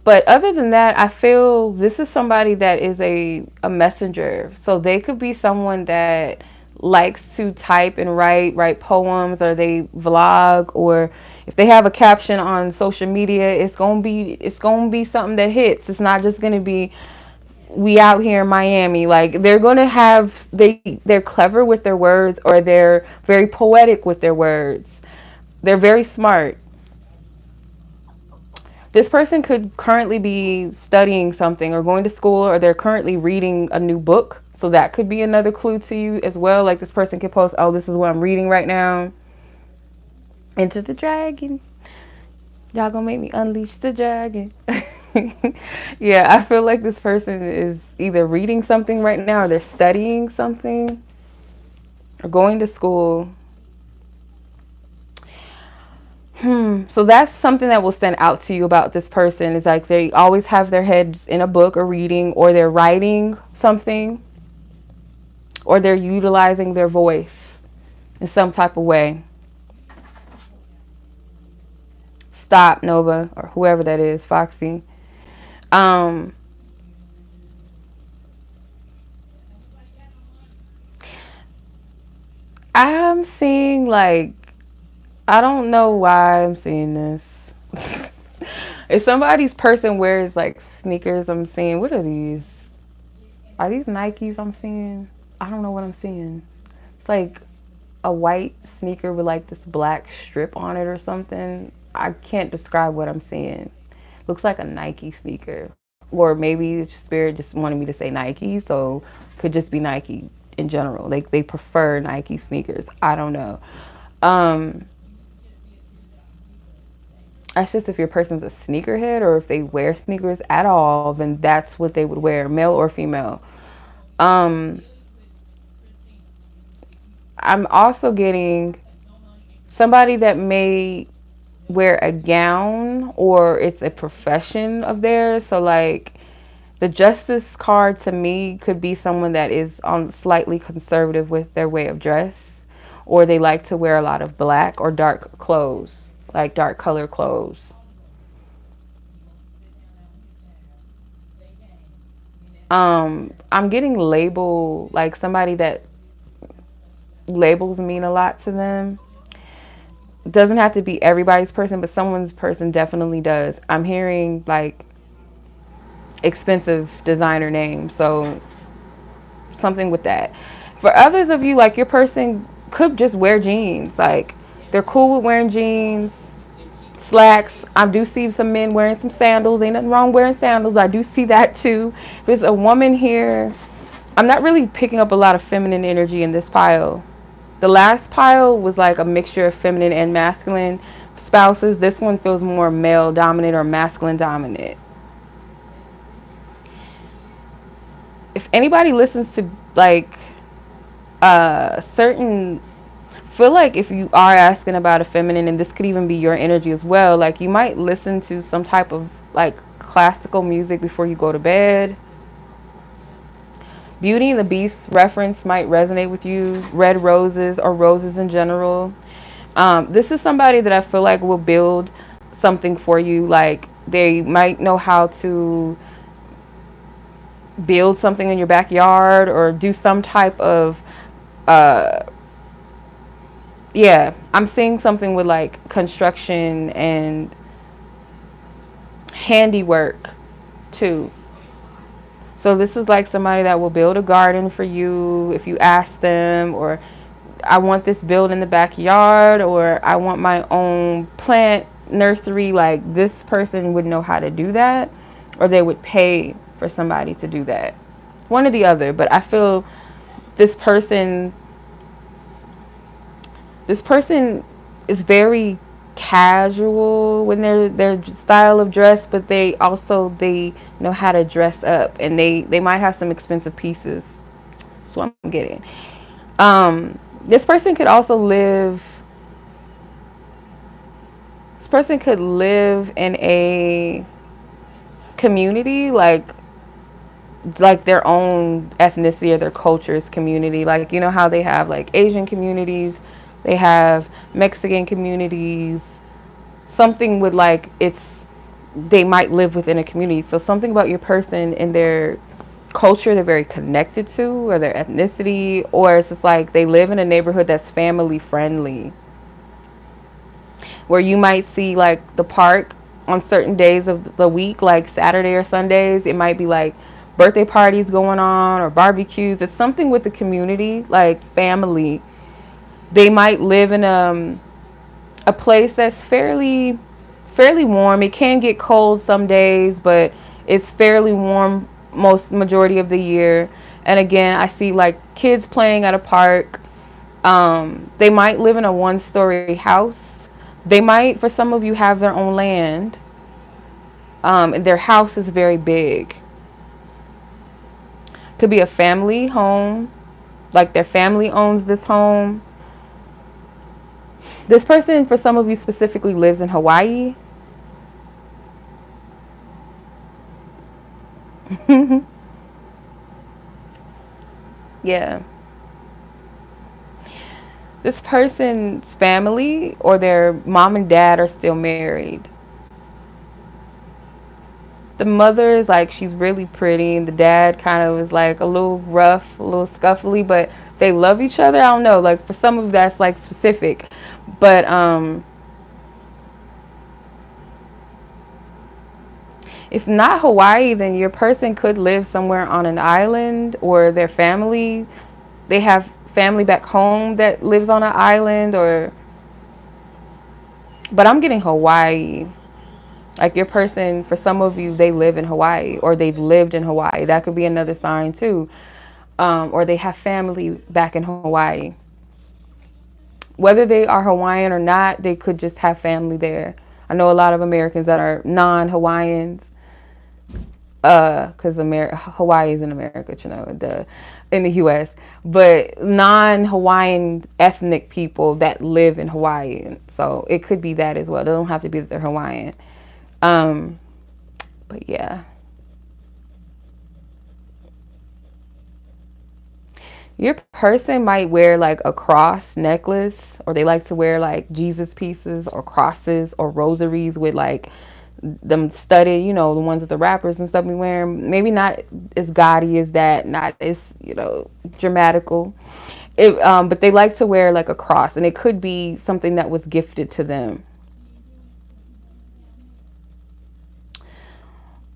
Speaker 1: But other than that, I feel this is somebody that is a messenger. So they could be someone that likes to type and write poems, or they vlog, or if they have a caption on social media, it's gonna be something that hits. It's not just gonna be we out here in Miami. Like they're clever with their words, or they're very poetic with their words. They're very smart. This person could currently be studying something or going to school, or they're currently reading a new book. So that could be another clue to you as well. Like this person could post, oh, this is what I'm reading right now. Enter the dragon. Y'all gonna make me unleash the dragon. Yeah, I feel like this person is either reading something right now, or they're studying something, or going to school. So that's something that will stand out to you about this person, is like they always have their heads in a book or reading, or they're writing something, or they're utilizing their voice in some type of way. Stop, Nova, or whoever that is, Foxy. I'm seeing like, I don't know why I'm seeing this. If somebody's person wears like sneakers, I'm seeing, what are these? Are these Nikes I'm seeing? I don't know what I'm seeing. It's like a white sneaker with like this black strip on it or something. I can't describe what I'm seeing. Looks like a Nike sneaker. Or maybe Spirit just wanted me to say Nike, so it could just be Nike in general. Like they prefer Nike sneakers. I don't know. That's just if your person's a sneakerhead, or if they wear sneakers at all, then that's what they would wear, male or female. I'm also getting somebody that may wear a gown, or it's a profession of theirs. So like the Justice card to me could be someone that is on slightly conservative with their way of dress, or they like to wear a lot of black or dark clothes, like dark color clothes. I'm getting label, like somebody that labels mean a lot to them. Doesn't have to be everybody's person, but someone's person definitely does. I'm hearing like expensive designer names, so something with that. For others of you, like your person could just wear jeans. Like they're cool with wearing jeans, slacks. I do see some men wearing some sandals. Ain't nothing wrong wearing sandals. I do see that too. If there's a woman here, I'm not really picking up a lot of feminine energy in this pile. The last pile was like a mixture of feminine and masculine spouses. This one feels more male dominant or masculine dominant. If anybody listens to like certain, feel like if you are asking about a feminine, and this could even be your energy as well, like you might listen to some type of like classical music before you go to bed. Beauty and the Beast reference might resonate with you. Red roses, or roses in general. This is somebody that I feel like will build something for you. Like they might know how to build something in your backyard, or do some type of yeah, I'm seeing something with like construction and handiwork too. So this is like somebody that will build a garden for you if you ask them, or I want this built in the backyard, or I want my own plant nursery. Like this person would know how to do that, or they would pay for somebody to do that. One or the other, but I feel this person is very casual when their style of dress, but they know how to dress up, and they might have some expensive pieces. That's what I'm getting. This person could also live. This person could live in a community like their own ethnicity or their culture's community. Like, you know how they have like Asian communities, they have Mexican communities, something with like, they might live within a community. So something about your person and their culture they're very connected to, or their ethnicity, or it's just like they live in a neighborhood that's family friendly, where you might see like the park on certain days of the week, like Saturday or Sundays. It might be like birthday parties going on, or barbecues. It's something with the community, like family. They might live in a place that's fairly fairly warm. It can get cold some days, but it's fairly warm most majority of the year. And again, I see like kids playing at a park. They might live in a one-story house. They might, for some of you, have their own land. And their house is very big. Could be a family home, like their family owns this home. This person, for some of you specifically, lives in Hawaii. Yeah. This person's family or their mom and dad are still married. The mother is like, she's really pretty, and the dad kind of is like a little rough, a little scuffly, but they love each other. I don't know, like for some of that's like specific, but if not Hawaii, then your person could live somewhere on an island, or their family, they have family back home that lives on an island, or, but I'm getting Hawaii. Like your person, for some of you, they live in Hawaii, or they've lived in Hawaii. That could be another sign too. Or they have family back in Hawaii. Whether they are Hawaiian or not, they could just have family there. I know a lot of Americans that are non-Hawaiians, because Hawaii is in America, Chenoa, in the U.S. But non-Hawaiian ethnic people that live in Hawaii, so it could be that as well. They don't have to be that they're Hawaiian. But yeah. Your person might wear like a cross necklace, or they like to wear like Jesus pieces or crosses or rosaries with like them studded, you know, the ones that the rappers and stuff be wearing. Maybe not as gaudy as that, not as, you know, dramatical. But they like to wear like a cross, and it could be something that was gifted to them.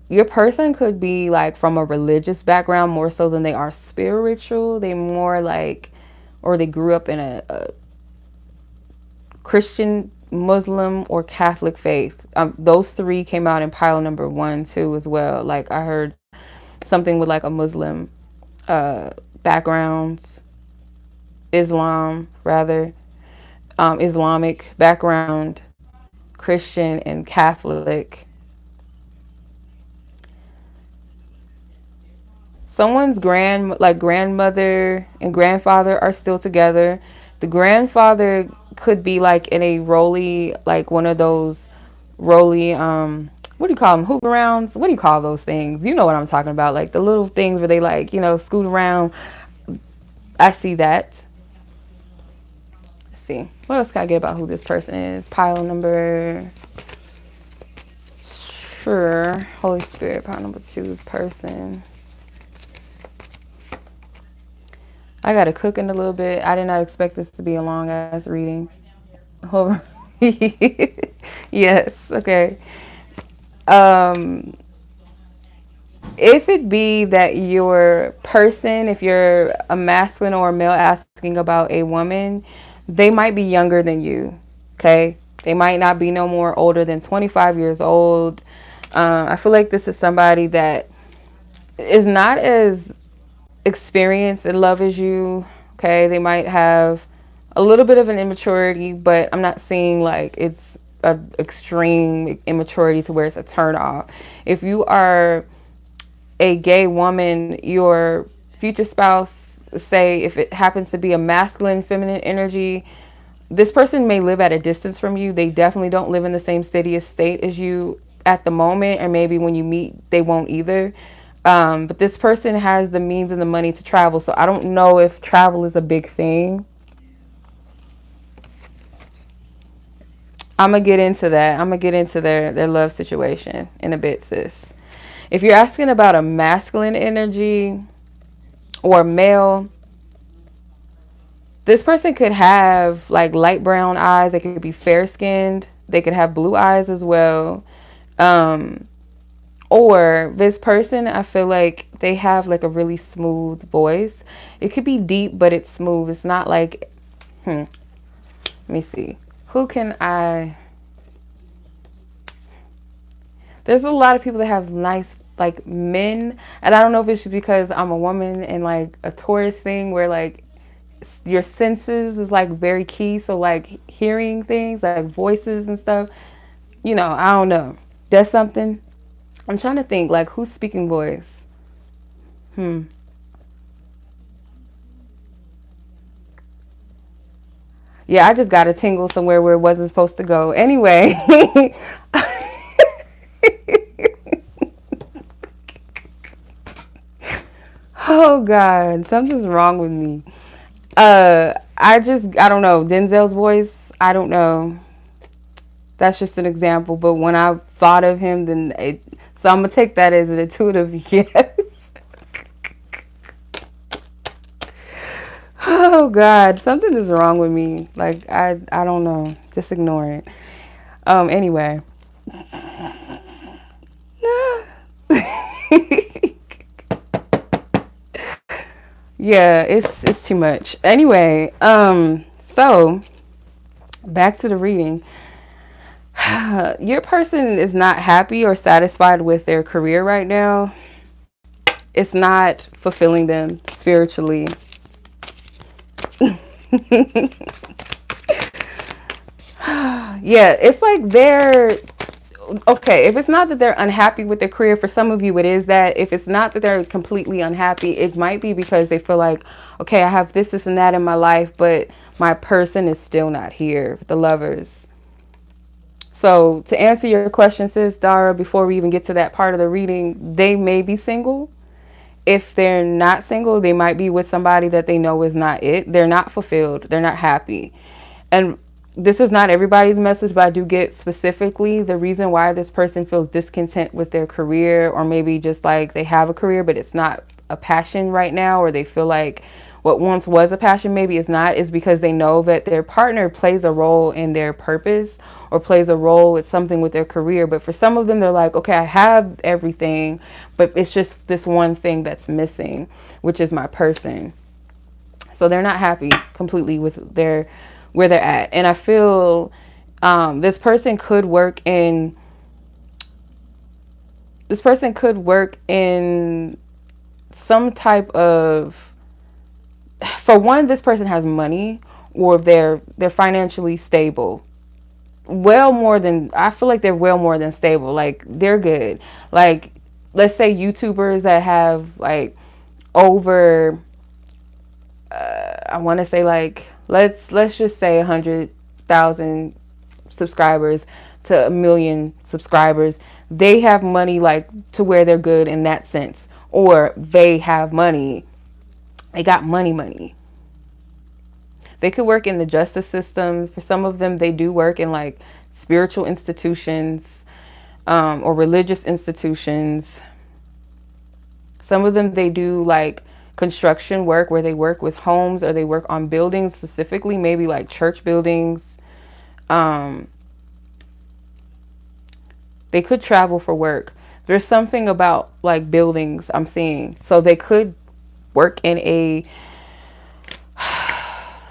Speaker 1: Your person could be like from a religious background more so than they are spiritual. They more like, or they grew up in a Christian, Muslim, or Catholic faith. Those three came out in pile number 1 too as well. Like I heard something with like a Muslim backgrounds, Islam rather, Islamic background, Christian, and Catholic. Someone's grandmother and grandfather are still together. The grandfather could be like in a rolly, like one of those rolly, what do you call them, hoop arounds, what do you call those things, you know what I'm talking about, like the little things where they like, you know, scoot around. I see that. Let's see, what else can I get about who this person is? Pile number, sure, Holy Spirit, pile number 2's person. I gotta cook in a little bit. I did not expect this to be a long ass reading. Yes, okay. If it be that your person, if you're a masculine or a male asking about a woman, they might be younger than you, okay? They might not be no more older than 25 years old. I feel like this is somebody that is not as experienced in love as you, okay? They might have a little bit of an immaturity, but I'm not saying like it's an extreme immaturity to where it's a turn off. If you are a gay woman, your future spouse, say if it happens to be a masculine, feminine energy, this person may live at a distance from you. They definitely don't live in the same city or state as you at the moment, or maybe when you meet, they won't either. But this person has the means and the money to travel, so I don't know if travel is a big thing. I'm gonna get into that. I'm gonna get into their love situation in a bit, sis. If you're asking about a masculine energy or male, this person could have like light brown eyes. They could be fair skinned. They could have blue eyes as well. Or this person, I feel like they have like a really smooth voice. It could be deep, but it's smooth. It's not like, let me see. Who can I There's a lot of people that have nice like men, and I don't know if it's just because I'm a woman and like a Taurus thing where like your senses is like very key. So like hearing things like voices and stuff, I don't know. That's something. I'm trying to think like who's speaking voice. Hmm. Yeah, I just got a tingle somewhere where it wasn't supposed to go. Anyway. Oh God, something's wrong with me. I don't know. Denzel's voice, I don't know. That's just an example. But when I thought of him, so I'm gonna take that as an intuitive yes. Oh God, something is wrong with me. Like I don't know. Just ignore it. Anyway. Yeah, it's too much. Anyway, so back to the reading. Your person is not happy or satisfied with their career right now. It's not fulfilling them spiritually. Yeah, it's like they're okay. If it's not that they're unhappy with their career, for some of you it is that. If it's not that they're completely unhappy, it might be because they feel like, okay, I have this and that in my life, but my person is still not here. The Lovers. So to answer your question, sis Dara, before we even get to that part of the reading, they may be single. If they're not single, they might be with somebody that they know is not it. They're not fulfilled. They're not happy. And this is not everybody's message, but I do get specifically the reason why this person feels discontent with their career, or maybe just like they have a career, but it's not a passion right now, or they feel like what once was a passion maybe is not, is because they know that their partner plays a role in their purpose or plays a role with something with their career. But for some of them, they're like, okay, I have everything, but it's just this one thing that's missing, which is my person. So they're not happy completely with where they're at. And I feel this person could work in some type of, for one, this person has money, or they're financially stable. I feel like they're well more than stable. Like they're good. Like let's say YouTubers that have like over I want to say like let's just say 100,000 subscribers to 1,000,000 subscribers. They have money like to where they're good in that sense, or they have money. They got money. They could work in the justice system. For some of them, they do work in like spiritual institutions or religious institutions. Some of them, they do like construction work where they work with homes, or they work on buildings specifically, maybe like church buildings. They could travel for work. There's something about like buildings I'm seeing. So they could work in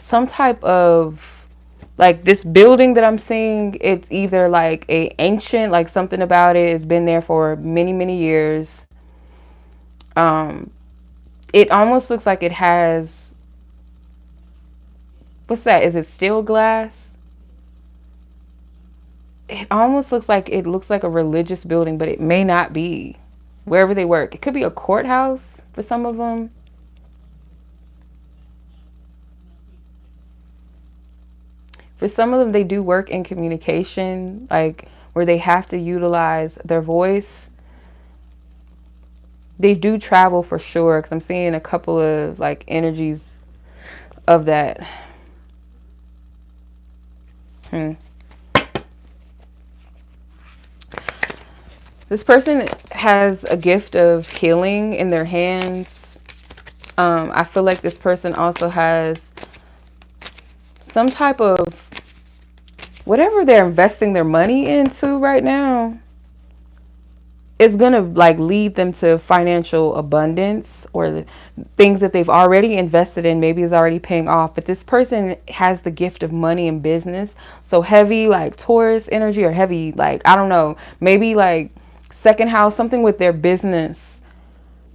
Speaker 1: some type of, like this building that I'm seeing, it's either like a ancient, like something about it's been there for many years. It almost looks like it has, what's that? Is it steel glass? It almost looks like a religious building, but it may not be. Wherever they work, it could be a courthouse for some of them. For some of them, they do work in communication, like where they have to utilize their voice. They do travel for sure, because I'm seeing a couple of like energies of that. This person has a gift of healing in their hands. I feel like this person also has some type of, whatever they're investing their money into right now, it's gonna like lead them to financial abundance, or the things that they've already invested in maybe is already paying off. But this person has the gift of money and business. So heavy like Taurus energy, or heavy like, I don't know, maybe like second house, something with their business.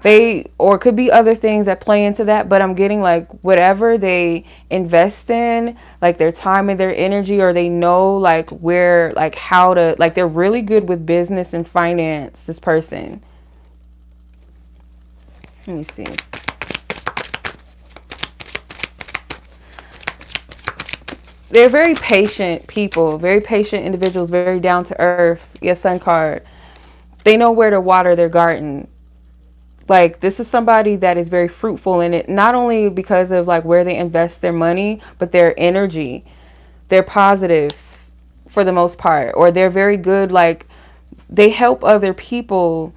Speaker 1: They, or it could be other things that play into that, but I'm getting like whatever they invest in, like their time and their energy, or they know like where, like how to, like they're really good with business and finance, this person. Let me see. They're very patient people, very patient individuals, very down to earth. Yes, sun card. They know where to water their garden. Like, this is somebody that is very fruitful in it, not only because of like where they invest their money, but their energy. They're positive for the most part, or they're very good. Like, they help other people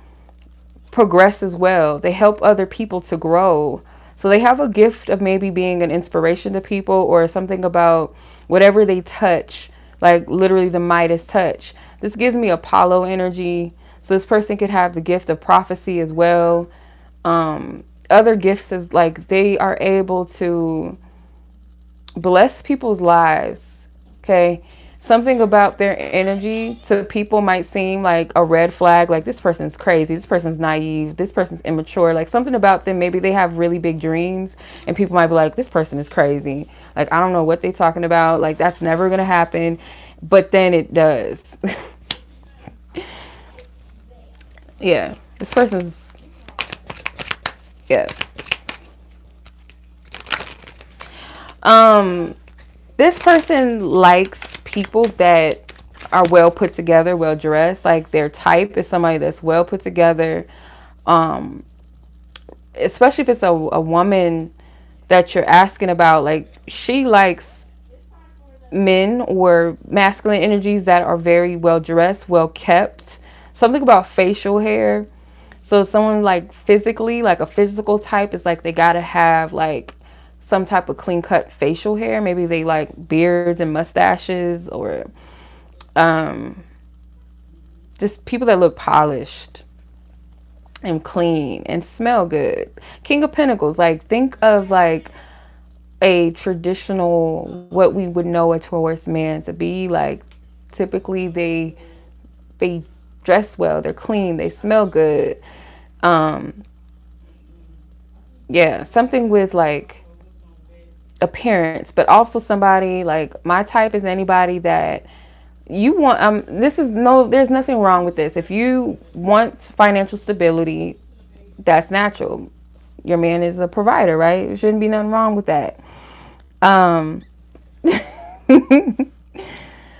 Speaker 1: progress as well. They help other people to grow. So they have a gift of maybe being an inspiration to people, or something about whatever they touch, like literally the Midas touch. This gives me Apollo energy. So this person could have the gift of prophecy as well. Other gifts is like they are able to bless people's lives. Okay. Something about their energy to people might seem like a red flag. Like, this person's crazy. This person's naive. This person's immature. Like, something about them, maybe they have really big dreams and people might be like, this person is crazy. Like, I don't know what they're talking about. Like, that's never going to happen. But then it does. Yeah. This person's, yeah. This person likes people that are well put together, well dressed. Like, their type is somebody that's well put together. Especially if it's a woman that you're asking about, like, she likes men or masculine energies that are very well dressed, well kept. Something about facial hair. So someone like physically, like a physical type is like they gotta have like some type of clean cut facial hair. Maybe they like beards and mustaches, or just people that look polished and clean and smell good. King of Pentacles, like think of like a traditional, what we would know a Taurus man to be. Like, typically they dress well, they're clean, they smell good. Yeah, something with like appearance, but also somebody like my type is anybody that you want. This is no, there's nothing wrong with this. If you want financial stability, that's natural. Your man is a provider, right? There shouldn't be nothing wrong with that.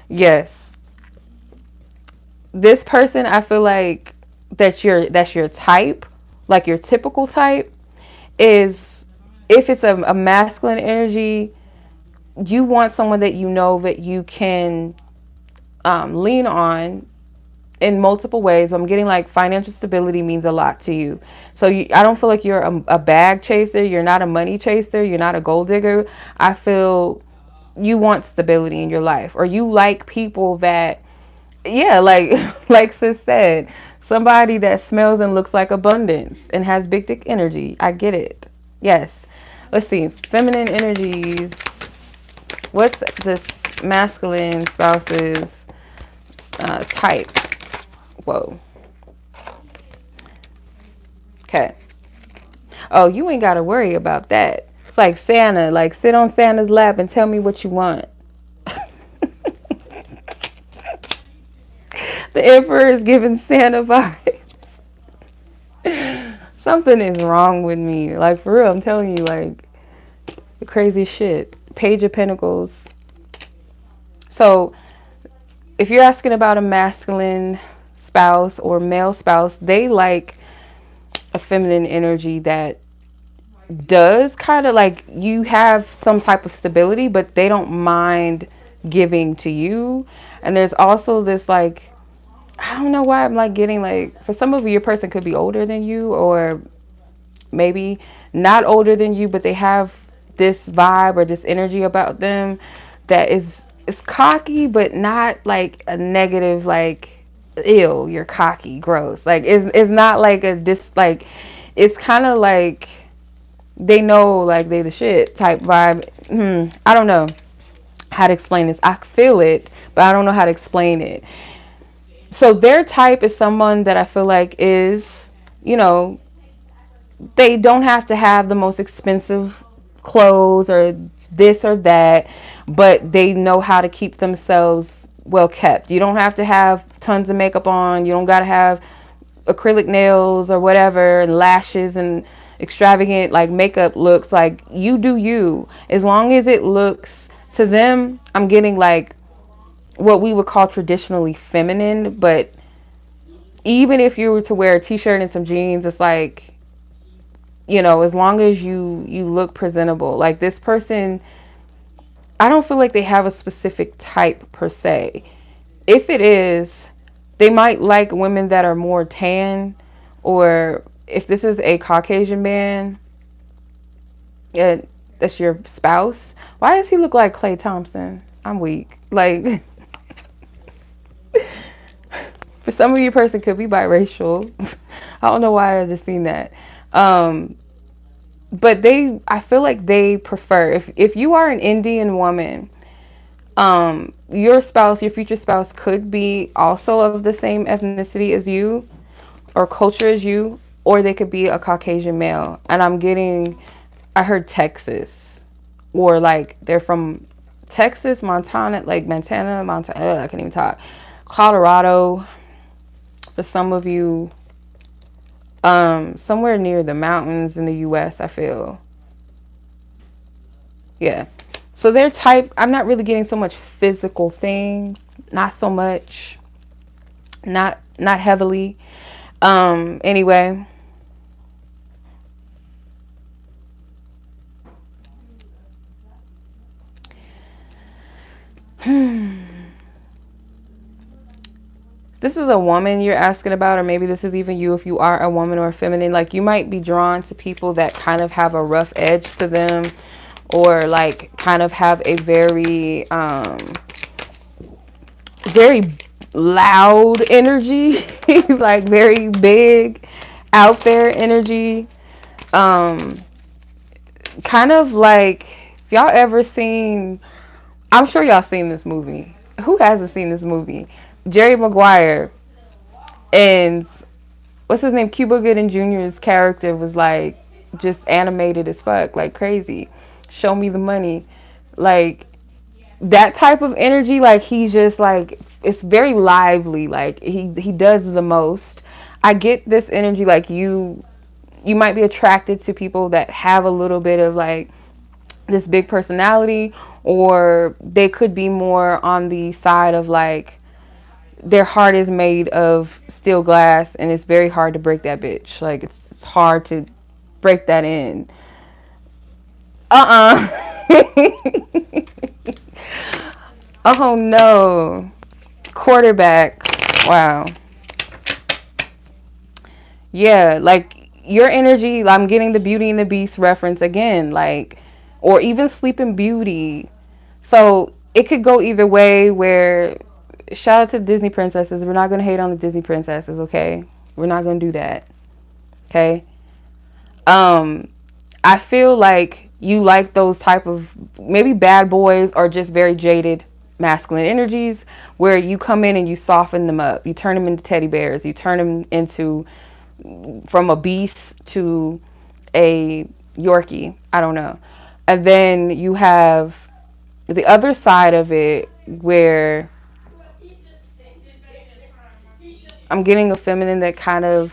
Speaker 1: Yes, this person, I feel like that's your type, like your typical type is, if it's a masculine energy, you want someone that you know that you can lean on in multiple ways. I'm getting like financial stability means a lot to you. So I don't feel like you're a bag chaser. You're not a money chaser. You're not a gold digger. I feel you want stability in your life, or you like people that, yeah, like sis said, somebody that smells and looks like abundance and has big dick energy. I get it. Yes. Let's see. Feminine energies. What's this masculine spouse's type? Whoa. Okay. Oh, you ain't got to worry about that. It's like Santa. Like, sit on Santa's lap and tell me what you want. The Emperor is giving Santa vibes. Something is wrong with me. Like, for real, I'm telling you, like, the crazy shit. Page of Pentacles. So, if you're asking about a masculine spouse or male spouse, they like a feminine energy that does kind of like, you have some type of stability, but they don't mind giving to you. And there's also this like, I don't know why I'm like getting like, for some of you, your person could be older than you, or maybe not older than you, but they have this vibe or this energy about them that is cocky, but not like a negative, like, ew, you're cocky, gross. Like, it's not like like, it's kind of like they know like they the shit type vibe. I don't know how to explain this. I feel it, but I don't know how to explain it. So their type is someone that I feel like is, you know, they don't have to have the most expensive clothes or this or that, but they know how to keep themselves well kept. You don't have to have tons of makeup on. You don't got to have acrylic nails or whatever, and lashes and extravagant like makeup looks. Like, you do you. As long as it looks to them, I'm getting like what we would call traditionally feminine, but even if you were to wear a t-shirt and some jeans, it's like, you know, as long as you look presentable. Like, this person, I don't feel like they have a specific type per se. If it is, they might like women that are more tan, or if this is a Caucasian man, yeah, that's your spouse. Why does he look like Klay Thompson? I'm weak. Like, for some of you, person could be biracial. I don't know why I just seen that. But I feel like they prefer, if you are an Indian woman, your spouse, your future spouse could be also of the same ethnicity as you or culture as you, or they could be a Caucasian male. And I heard Texas, or like they're from Texas, Montana, like Montana, I can't even talk. Colorado, for some of you, somewhere near the mountains in the US, I feel. Yeah. So their type, I'm not really getting so much physical things, not so much, not heavily. Anyway. This is a woman you're asking about, or maybe this is even you if you are a woman or feminine. Like, you might be drawn to people that kind of have a rough edge to them, or like kind of have a very very loud energy, like very big out there energy. Kind of like, if y'all ever seen, I'm sure y'all seen this movie. Who hasn't seen this movie? Jerry Maguire and what's his name? Cuba Gooding Jr.'s character was like just animated as fuck, like crazy. Show me the money. Like, that type of energy, like, he's just like, it's very lively. Like, he does the most. I get this energy, like, you might be attracted to people that have a little bit of like this big personality, or they could be more on the side of like their heart is made of steel glass and it's very hard to break that bitch. Like, it's hard to break that in. Oh no. Quarterback. Wow. Yeah, like your energy, I'm getting the Beauty and the Beast reference again, like, or even Sleeping Beauty. So it could go either way, where, shout out to Disney princesses. We're not going to hate on the Disney princesses, okay? We're not going to do that. Okay? I feel like you like those type of maybe bad boys, or just very jaded masculine energies, where you come in and you soften them up. You turn them into teddy bears. You turn them into, from a beast to a Yorkie. I don't know. And then you have the other side of it, where I'm getting a feminine that kind of,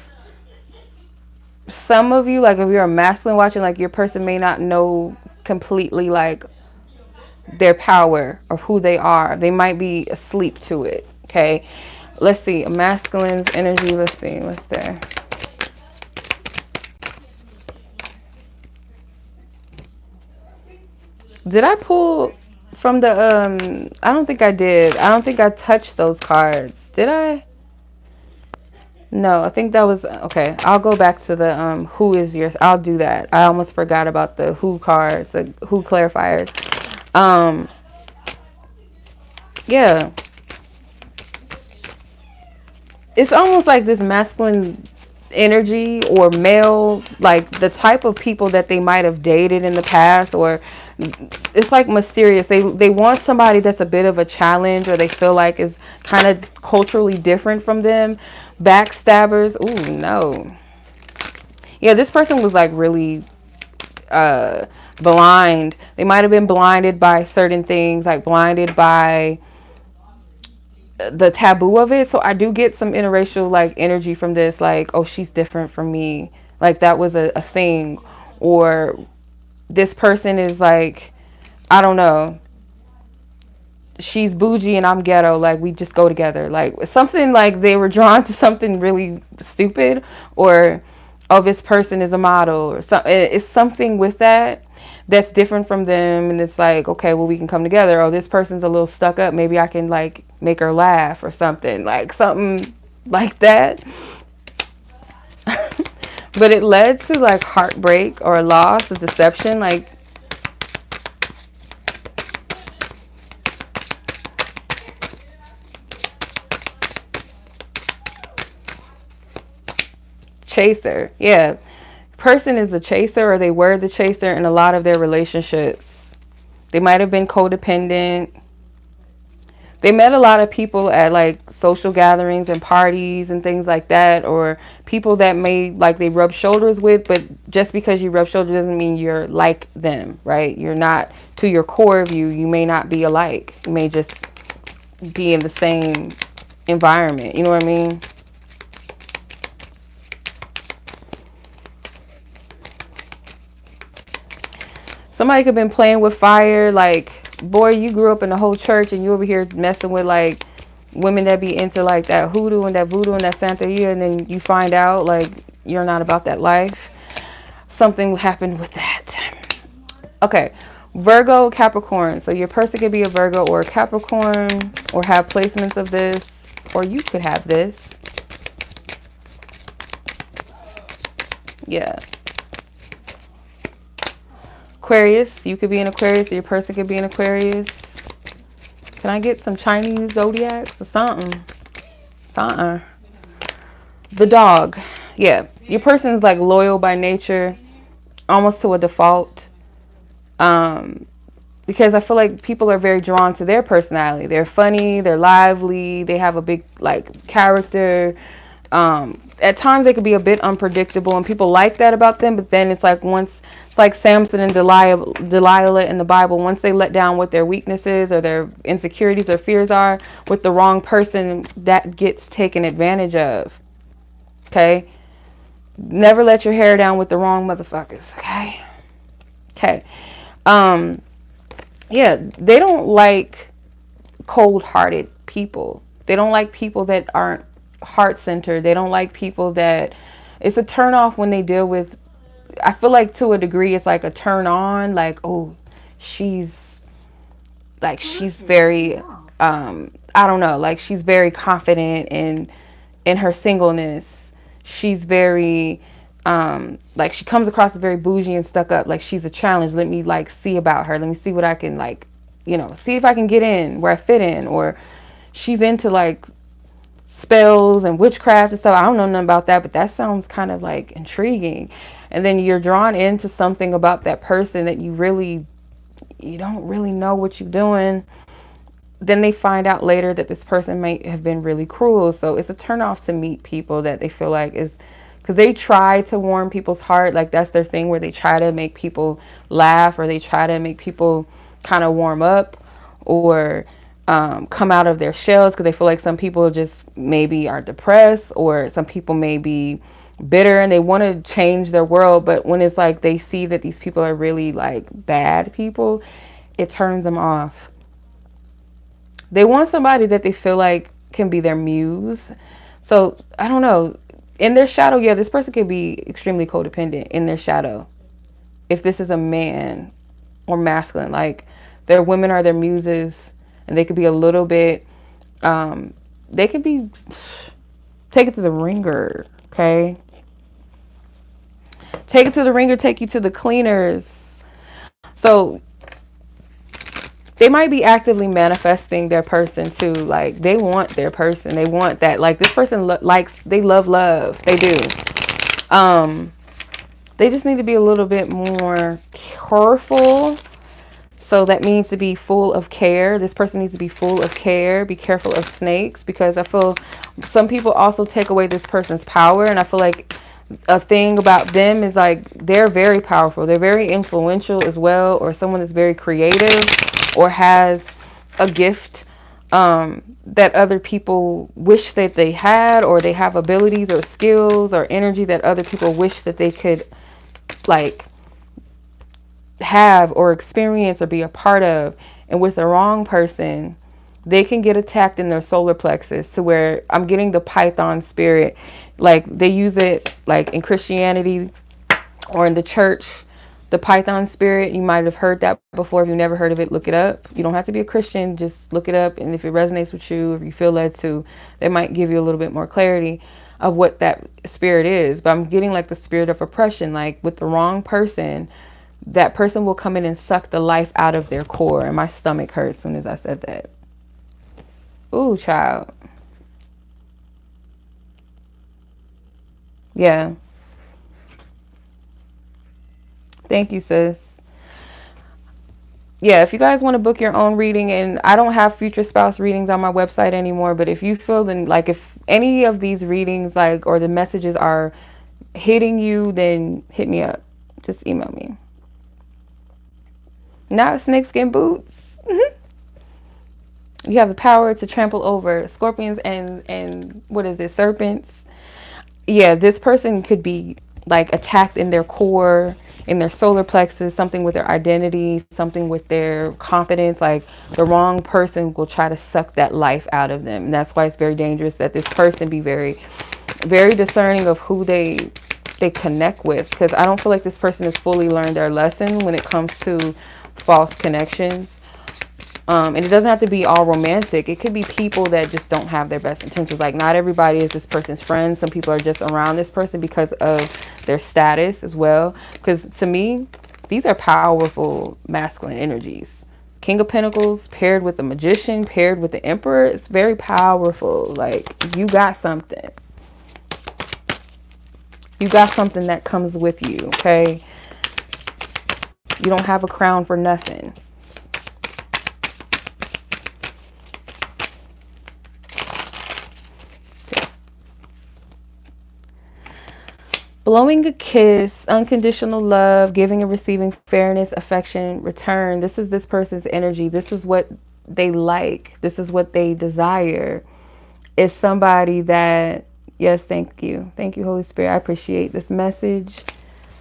Speaker 1: some of you, like if you're a masculine watching, like your person may not know completely like their power or who they are. They might be asleep to it. Okay. Let's see. A masculine's energy. Let's see. What's there? Did I pull from the, I don't think I did. I don't think I touched those cards. Did I? No, I think that was, okay. I'll go back to the, who is yours. I'll do that. I almost forgot about the who cards, the who clarifiers. Yeah. It's almost like this masculine energy or male, like the type of people that they might have dated in the past, or it's like mysterious. They want somebody that's a bit of a challenge, or they feel like is kind of culturally different from them. Backstabbers. Ooh, no. Yeah, this person was like really blind. They might have been blinded by certain things, like blinded by the taboo of it. So I do get some interracial like energy from this, like, oh, she's different from me, like that was a thing. Or this person is like, I don't know, she's bougie and I'm ghetto, like we just go together, like something, like they were drawn to something really stupid. Or oh, this person is a model, or something. It's something with that that's different from them, and it's like, okay, well, we can come together. Oh, this person's a little stuck up, maybe I can like make her laugh, or something like that. But it led to like heartbreak or loss, a deception, like chaser. Yeah, person is a chaser, or they were the chaser in a lot of their relationships. They might have been codependent. They met a lot of people at like social gatherings and parties and things like that, or people that may like they rub shoulders with, but just because you rub shoulders doesn't mean you're like them, right? You're not, to your core of you, you may not be alike. You may just be in the same environment. You know what I mean? Somebody could have been playing with fire, like, boy, you grew up in the whole church and you over here messing with like women that be into like that hoodoo and that voodoo and that Santeria, and then you find out like you're not about that life. Something happened with that. Okay, Virgo, Capricorn. So your person could be a Virgo or a Capricorn, or have placements of this, or you could have this. Yeah. Aquarius, you could be an Aquarius, or your person could be an Aquarius. Can I get some Chinese zodiacs or something? The dog. Yeah, your person's like loyal by nature, almost to a default. Because I feel like people are very drawn to their personality. They're funny, they're lively, they have a big like character. At times they could be a bit unpredictable, and people like that about them. But then it's like, once, it's like Samson and Delilah in the Bible. Once they let down what their weaknesses or their insecurities or fears are with the wrong person, that gets taken advantage of. Okay, never let your hair down with the wrong motherfuckers. Okay. Yeah, they don't like cold-hearted people. They don't like people that aren't heart-centered. They don't like people that, it's a turn off when they deal with, I feel like to a degree it's like a turn on, like, oh, she's very I don't know, like she's very confident in her singleness. She's very like she comes across as very bougie and stuck up, like she's a challenge. Let me like see about her. Let me see what I can like, see if I can get in where I fit in. Or she's into like spells and witchcraft and stuff. I don't know nothing about that, but that sounds kind of like intriguing. And then you're drawn into something about that person that you don't really know what you're doing. Then they find out later that this person might have been really cruel. So it's a turnoff to meet people that they feel like is, because they try to warm people's heart. Like that's their thing, where they try to make people laugh, or they try to make people kind of warm up, or come out of their shells, because they feel like some people just maybe are depressed, or some people may be bitter and they want to change their world. But when it's like they see that these people are really like bad people, it turns them off. They want somebody that they feel like can be their muse. So I don't know, in their shadow, yeah, this person could be extremely codependent in their shadow. If this is a man or masculine, like their women are their muses, and they could be a little bit, they could be, take it to the ringer, okay? Take it to the ringer, take you to the cleaners. So they might be actively manifesting their person too. Like they want their person. They want that. Like this person likes, they love love. They do. Um, they just need to be a little bit more careful. So that means to be full of care. This person needs to be full of care. Be careful of snakes, because I feel some people also take away this person's power. And I feel like a thing about them is like they're very powerful. They're very influential as well, or someone that's very creative or has a gift that other people wish that they had, or they have abilities or skills or energy that other people wish that they could like have or experience or be a part of. And with the wrong person, they can get attacked in their solar plexus, to where I'm getting the python spirit. Like they use it like in Christianity or in the church, the python spirit. You might have heard that before. If you've never heard of it, look it up. You don't have to be a Christian, just look it up. And if it resonates with you, if you feel led to, they might give you a little bit more clarity of what that spirit is. But I'm getting like the spirit of oppression. Like with the wrong person, that person will come in and suck the life out of their core. And my stomach hurt as soon as I said that. Ooh, child. Yeah. Thank you, sis. Yeah, if you guys want to book your own reading, and I don't have future spouse readings on my website anymore, but if you feel then like if any of these readings like or the messages are hitting you, then hit me up. Just email me. Not snakeskin boots. You have the power to trample over scorpions and what is it, serpents. Yeah, this person could be like attacked in their core, in their solar plexus, something with their identity, something with their confidence. Like the wrong person will try to suck that life out of them. And that's why it's very dangerous that this person be very, very discerning of who they connect with, because I don't feel like this person has fully learned their lesson when it comes to false connections. And it doesn't have to be all romantic. It could be people that just don't have their best intentions. Like not everybody is this person's friend. Some people are just around this person because of their status as well. Because to me, these are powerful masculine energies. King of Pentacles paired with the Magician, paired with the Emperor. It's very powerful. Like you got something. You got something that comes with you, okay? You don't have a crown for nothing. Blowing a kiss, unconditional love, giving and receiving fairness, affection, return. This is this person's energy. This is what they like. This is what they desire. Is somebody that, yes, thank you. Thank you, Holy Spirit. I appreciate this message.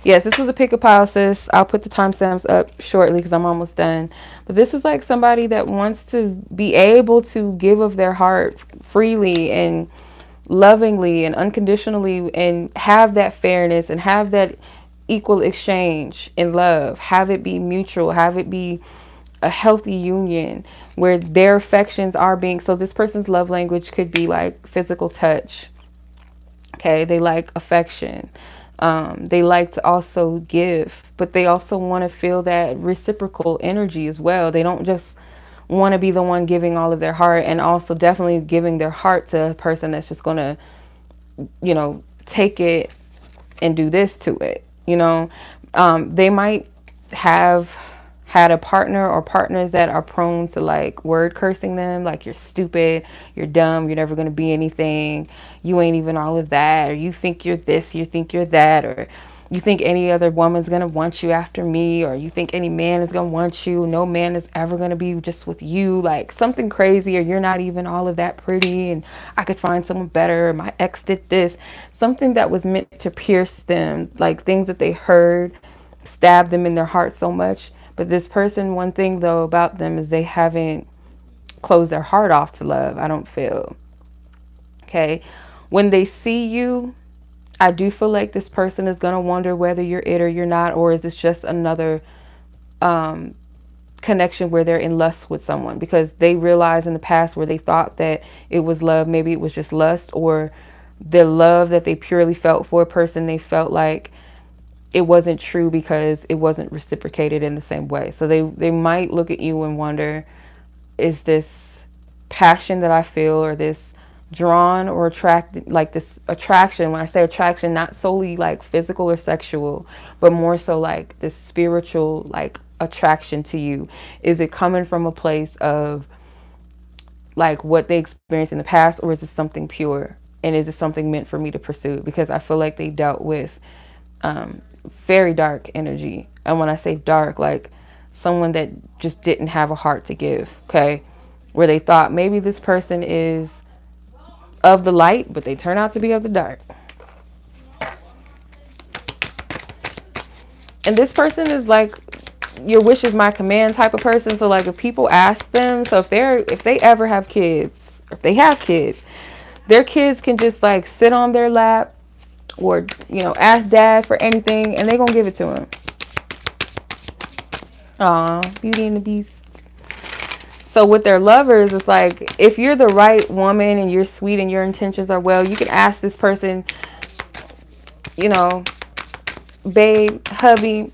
Speaker 1: Yes, this was a pick a pile, sis. I'll put the timestamps up shortly because I'm almost done. But this is like somebody that wants to be able to give of their heart freely and lovingly and unconditionally, and have that fairness and have that equal exchange in love. Have it be mutual. Have it be a healthy union where their affections are being, so this person's love language could be like physical touch. Okay, they like affection. They like to also give, but they also want to feel that reciprocal energy as well. They don't just want to be the one giving all of their heart, and also definitely giving their heart to a person that's just going to, you know, take it and do this to it. You know, they might have had a partner or partners that are prone to like word cursing them, like you're stupid, you're dumb, you're never going to be anything, you ain't even all of that, or you think you're this, you think you're that, or you think any other woman's going to want you after me, or you think any man is going to want you, no man is ever going to be just with you, like something crazy, or you're not even all of that pretty and I could find someone better, my ex did this, something that was meant to pierce them, like things that they heard stab them in their heart so much. But this person, one thing though about them is they haven't closed their heart off to love, I don't feel. Okay. When they see you, I do feel like this person is going to wonder whether you're it or you're not, or is this just another connection where they're in lust with someone, because they realized in the past where they thought that it was love, maybe it was just lust, or the love that they purely felt for a person, they felt like it wasn't true because it wasn't reciprocated in the same way. So they might look at you and wonder, is this passion that I feel, or this drawn or attracted, like this attraction. When I say attraction, not solely like physical or sexual, but more so like this spiritual like attraction to you? Is it coming from a place of like what they experienced in the past, or is it something pure? And is it something meant for me to pursue? Because I feel like they dealt with very dark energy. And when I say dark, like someone that just didn't have a heart to give, okay? Where they thought maybe this person is of the light, but they turn out to be of the dark. And this person is like your wish is my command type of person. So like if people ask them, so if they ever have kids, if they have kids, their kids can just like sit on their lap or, you know, ask dad for anything and they're gonna give it to him. Aw, Beauty and the Beast. So with their lovers, it's like if you're the right woman and you're sweet and your intentions are well, you can ask this person, you know, babe, hubby,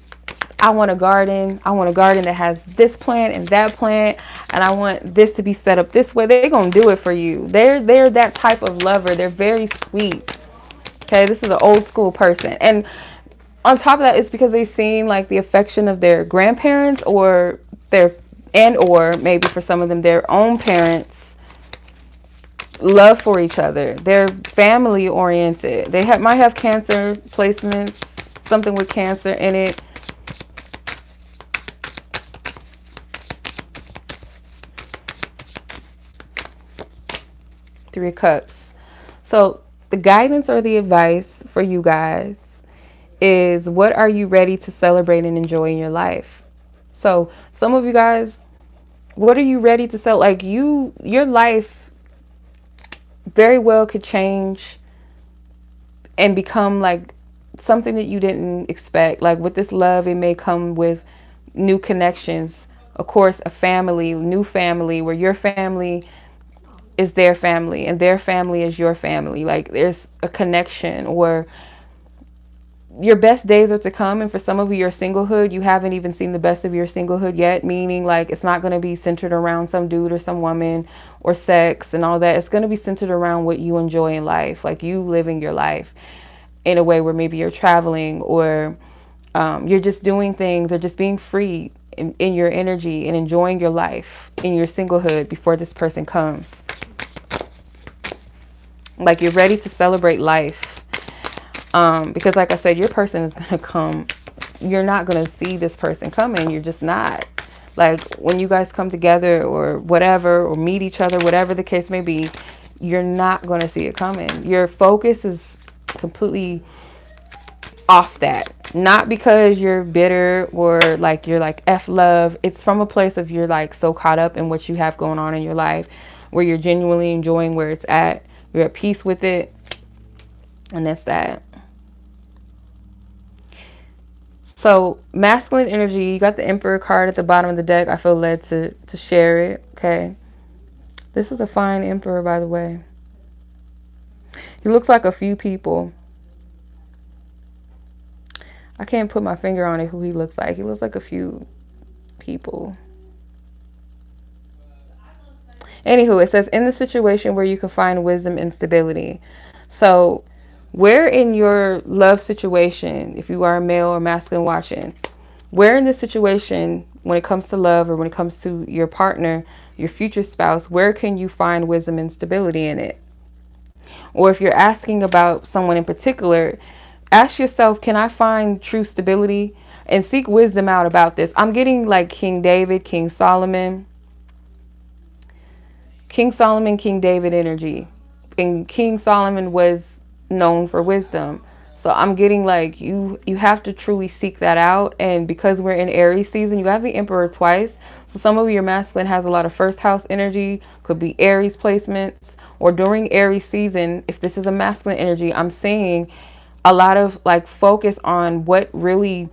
Speaker 1: I want a garden. I want a garden that has this plant and that plant, and I want this to be set up this way. They're gonna do it for you. They're that type of lover. They're very sweet. Okay, this is an old school person. And on top of that, it's because they've seen like the affection of their grandparents or maybe for some of them, their own parents' love for each other. They're family oriented. They might have Cancer placements, something with Cancer in it. Three of Cups. So the guidance or the advice for you guys is, what are you ready to celebrate and enjoy in your life? So some of you guys, what are you ready to sell? Like your life very well could change and become like something that you didn't expect. Like with this love, it may come with new connections. Of course, a family, new family, where your family is their family and their family is your family. Like there's a connection, or your best days are to come. And for some of you, your singlehood, you haven't even seen the best of your singlehood yet, meaning like it's not going to be centered around some dude or some woman or sex and all that. It's going to be centered around what you enjoy in life, like you living your life in a way where maybe you're traveling, or you're just doing things, or just being free in your energy and enjoying your life in your singlehood before this person comes. Like you're ready to celebrate life. Because like I said, your person is going to come. You're not going to see this person coming. You're just not. Like when you guys come together or whatever, or meet each other, whatever the case may be, you're not going to see it coming. Your focus is completely off that. Not because you're bitter or like you're like F love. It's from a place of you're like so caught up in what you have going on in your life, where you're genuinely enjoying where it's at. You're at peace with it. And that's that. So masculine energy, you got the Emperor card at the bottom of the deck. I feel led to share it. Okay. This is a fine Emperor, by the way. He looks like a few people. I can't put my finger on it who he looks like. He looks like a few people. Anywho, it says, in the situation where you can find wisdom and stability. So where in your love situation, if you are a male or masculine watching, where in this situation, when it comes to love or when it comes to your partner, your future spouse, where can you find wisdom and stability in it? Or if you're asking about someone in particular, ask yourself, can I find true stability? And seek wisdom out about this. I'm getting like King David, King Solomon, King David energy. And King Solomon was known for wisdom. So I'm getting like you have to truly seek that out. And because we're in Aries season, you have the Emperor twice. So some of your masculine has a lot of first house energy, could be Aries placements, or during Aries season, if this is a masculine energy, I'm seeing a lot of like focus on what really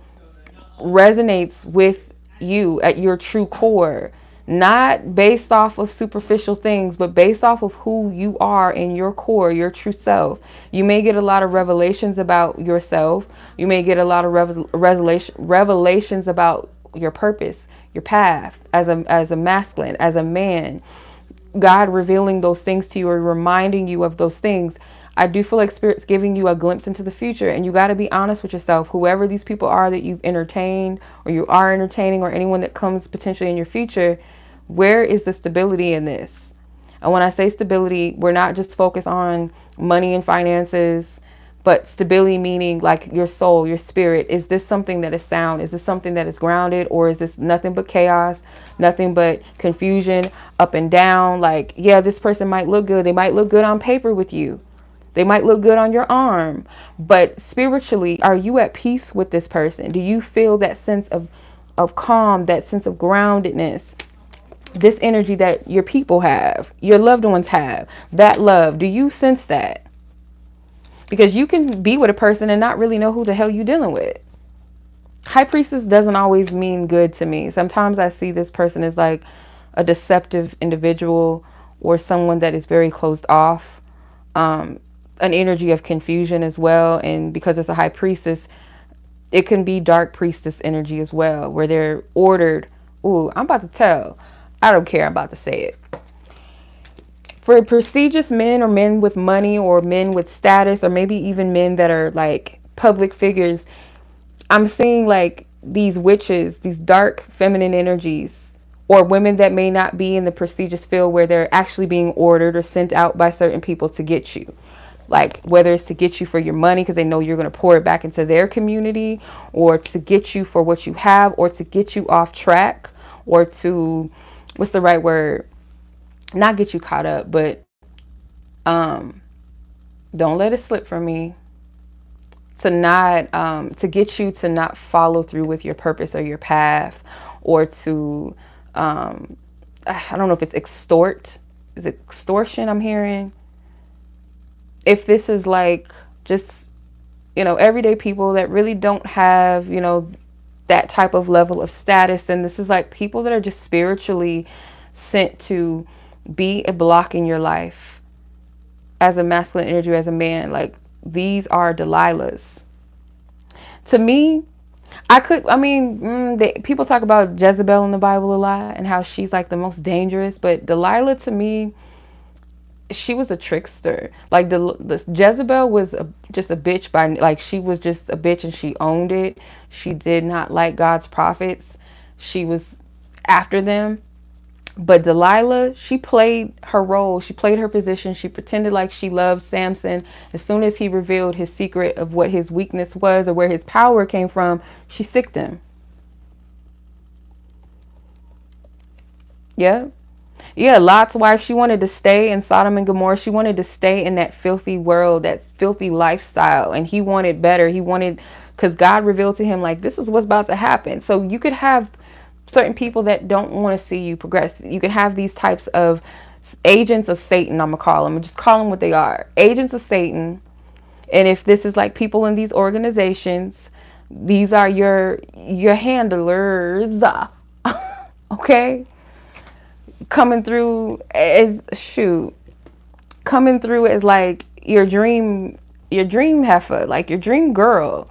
Speaker 1: resonates with you at your true core. Not based off of superficial things, but based off of who you are in your core, your true self. You may get a lot of revelations about yourself. You may get a lot of revelations about your purpose, your path as a masculine, as a man. God revealing those things to you or reminding you of those things. I do feel like Spirit's giving you a glimpse into the future, and you got to be honest with yourself. Whoever these people are that you've entertained or you are entertaining, or anyone that comes potentially in your future, where is the stability in this? And when I say stability, we're not just focused on money and finances, but stability meaning like your soul, your spirit. Is this something that is sound? Is this something that is grounded? Or is this nothing but chaos, nothing but confusion, up and down? Like, yeah, this person might look good. They might look good on paper with you. They might look good on your arm. But spiritually, are you at peace with this person? Do you feel that sense of calm, that sense of groundedness? This energy that your people have, your loved ones have, that love, do you sense that? Because you can be with a person and not really know who the hell you're dealing with. High priestess doesn't always mean good to me. Sometimes I see this person as like a deceptive individual or someone that is very closed off. An energy of confusion as well. And because it's a high priestess, it can be dark priestess energy as well, where they're ordered. Ooh, I'm about to tell. I don't care. I'm about to say it. For prestigious men or men with money or men with status or maybe even men that are like public figures, I'm seeing like these witches, these dark feminine energies, or women that may not be in the prestigious field where they're actually being ordered or sent out by certain people to get you. Like whether it's to get you for your money because they know you're going to pour it back into their community, or to get you for what you have, or to get you off track, or to, what's the right word? Not get you caught up, but don't let it slip from me. To not to get you to not follow through with your purpose or your path, or to I don't know if it's extort. Is it extortion I'm hearing? If this is like just, everyday people that really don't have, that type of level of status, and this is like people that are just spiritually sent to be a block in your life as a masculine energy, as a man. Like, these are Delilahs. To me, people talk about Jezebel in the Bible a lot and how she's like the most dangerous, but Delilah, to me, she was a trickster. Like the Jezebel was just a bitch she was just a bitch and she owned it. She did not like God's prophets. She was after them. But Delilah, she played her role. She played her position. She pretended like she loved Samson. As soon as he revealed his secret of what his weakness was or where his power came from, she sicked him. Yeah. Yeah, Lot's wife, she wanted to stay in Sodom and Gomorrah. She wanted to stay in that filthy world, that filthy lifestyle. And he wanted better. Because God revealed to him, like, this is what's about to happen. So you could have certain people that don't want to see you progress. You can have these types of agents of Satan, I'm going to call them. Just call them what they are. Agents of Satan. And if this is like people in these organizations, these are your handlers. Okay? Coming through as like your dream heifer, like your dream girl.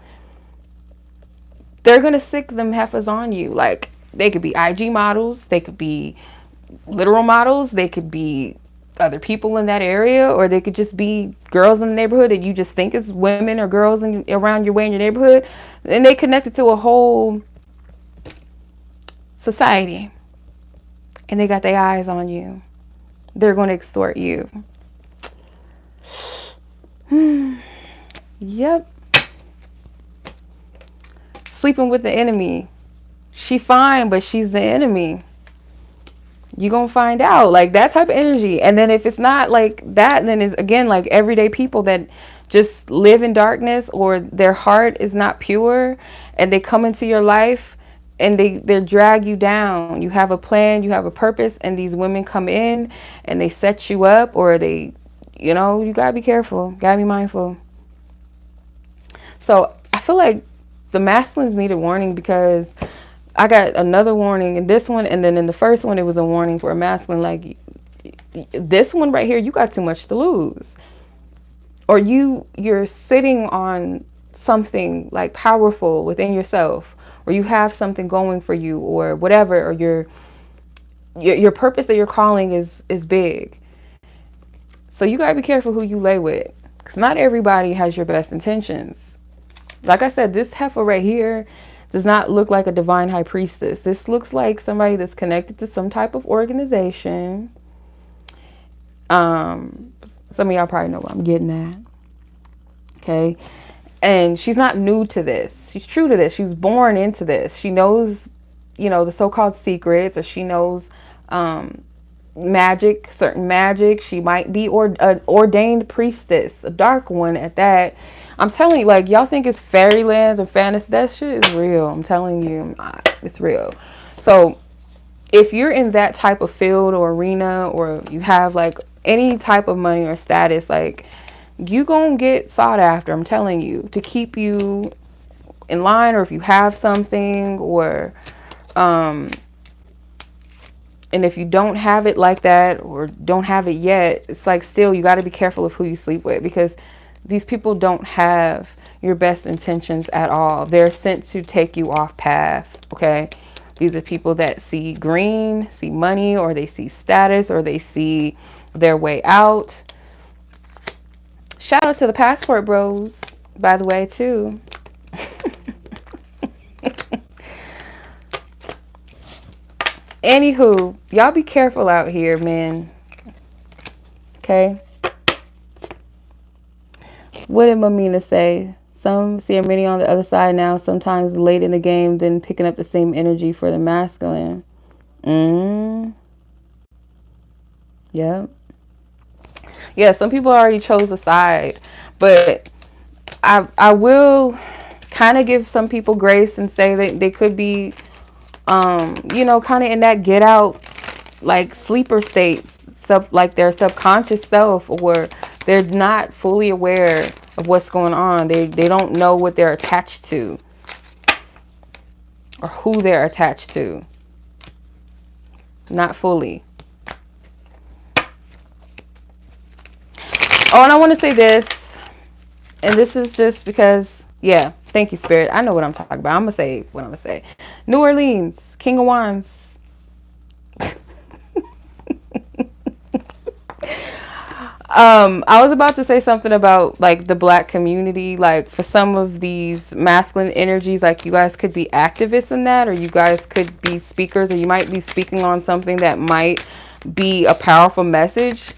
Speaker 1: They're going to sick them heifers on you. Like, they could be IG models, they could be literal models, they could be other people in that area, or they could just be girls in the neighborhood that you just think is women or girls around your way in your neighborhood, and they connected to a whole society, and they got their eyes on you. They're going to extort you. Yep. Sleeping with the enemy. She fine, but she's the enemy. You gonna find out, like, that type of energy. And then if it's not like that, then it's again like everyday people that just live in darkness, or their heart is not pure, and they come into your life and they drag you down. You have a plan, you have a purpose, and these women come in and they set you up, or they, you gotta be careful, gotta be mindful. So I feel like the masculines need a warning, because I got another warning in this one, and then in the first one it was a warning for a masculine. Like, this one right here, you got too much to lose, or you're sitting on something like powerful within yourself, or you have something going for you, or whatever, or your purpose that you're calling is big. So you gotta be careful who you lay with, because not everybody has your best intentions. Like I said, this heifer right here does not look like a divine high priestess. This looks like somebody that's connected to some type of organization. Some of y'all probably know what I'm getting at. Okay. And she's not new to this. She's true to this. She was born into this. She knows, the so-called secrets, or she knows magic, certain magic. She might be an ordained priestess, a dark one at that. I'm telling you, like, y'all think it's fairylands or fantasy. That shit is real. I'm telling you, it's real. So if you're in that type of field or arena, or you have like any type of money or status, like, you gonna get sought after. I'm telling you, to keep you in line, or if you have something, or and if you don't have it like that, or don't have it yet, it's like, still, you got to be careful of who you sleep with, because these people don't have your best intentions at all. They're sent to take you off path. Okay. These are people that see green, see money, or they see status, or they see their way out. Shout out to the passport bros, by the way, too. Anywho, y'all be careful out here, man. Okay. What did Mamina say? Some see many on the other side now, sometimes late in the game, then picking up the same energy for the masculine. Yep. Yeah, some people already chose a side, but I will kind of give some people grace and say that they could be, kind of in that get out, like, sleeper states, like their subconscious self, or they're not fully aware of what's going on. They don't know what they're attached to, or who they're attached to. Not fully. Oh, and I want to say this, and this is just because, yeah, thank you, Spirit. I know what I'm talking about. I'm going to say what I'm going to say. New Orleans, King of Wands. I was about to say something about, like, the black community. Like, for some of these masculine energies, like, you guys could be activists in that, or you guys could be speakers, or you might be speaking on something that might be a powerful message.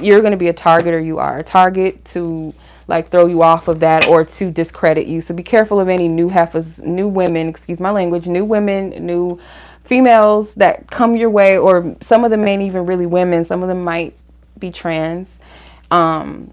Speaker 1: You're going to be a target, or you are a target to, like, throw you off of that, or to discredit you. So be careful of any new heifers, new women, excuse my language, new women, new females that come your way, or some of them ain't even really women. Some of them might be trans. I'm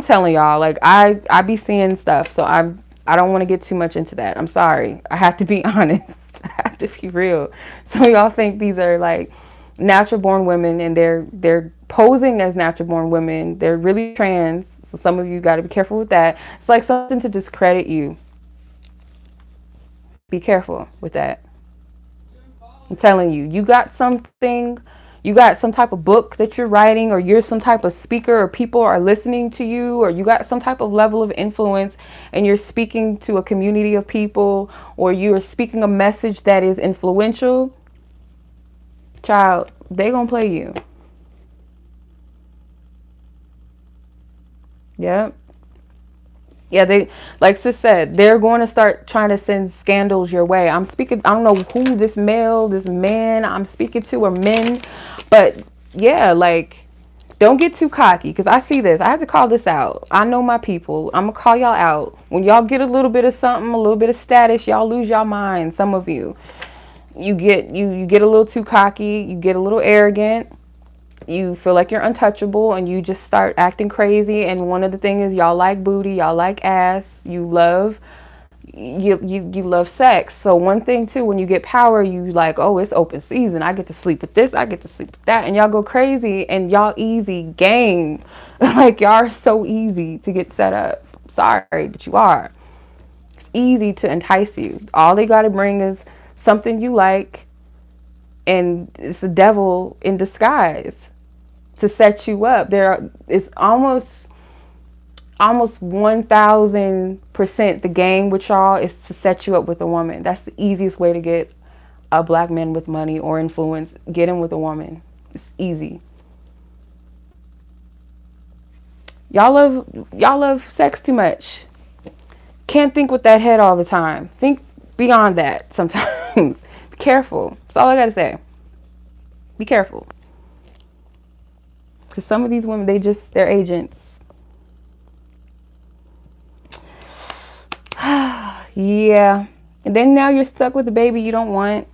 Speaker 1: telling y'all, like, I be seeing stuff, so I don't want to get too much into that. I'm sorry. I have to be honest. I have to be real. Some of y'all think these are, like, natural born women, and they're posing as natural born women. They're really trans. So some of you got to be careful with that. It's like something to discredit you. Be careful with that. I'm telling you, you got something, you got some type of book that you're writing, or you're some type of speaker, or people are listening to you, or you got some type of level of influence, and you're speaking to a community of people, or you're speaking a message that is influential. Child, they gonna play you. Yep. Yeah, they, like sis said, they're going to start trying to send scandals your way. I'm speaking, I don't know who this man I'm speaking to, or men, but yeah, like, don't get too cocky, because I see this. I have to call this out. I know my people. I'm going to call y'all out. When y'all get a little bit of something, a little bit of status, y'all lose y'all mind. Some of you, you get a little too cocky, you get a little arrogant. You feel like you're untouchable, and you just start acting crazy. And one of the things is, y'all like booty, y'all like ass, you love sex. So one thing too, when you get power, you like, oh, it's open season. I get to sleep with this, I get to sleep with that, and y'all go crazy, and y'all easy game. Like, y'all are so easy to get set up. Sorry, but you are. It's easy to entice you. All they got to bring is something you like, and it's the devil in disguise to set you up. It's almost 1000% the game with y'all is to set you up with a woman. That's the easiest way to get a black man with money or influence, get him with a woman. It's easy. Y'all love sex too much. Can't think with that head all the time. Think beyond that sometimes. Be careful. That's all I gotta say. Be careful. Because some of these women, they're agents. Yeah. And then now you're stuck with a baby you don't want.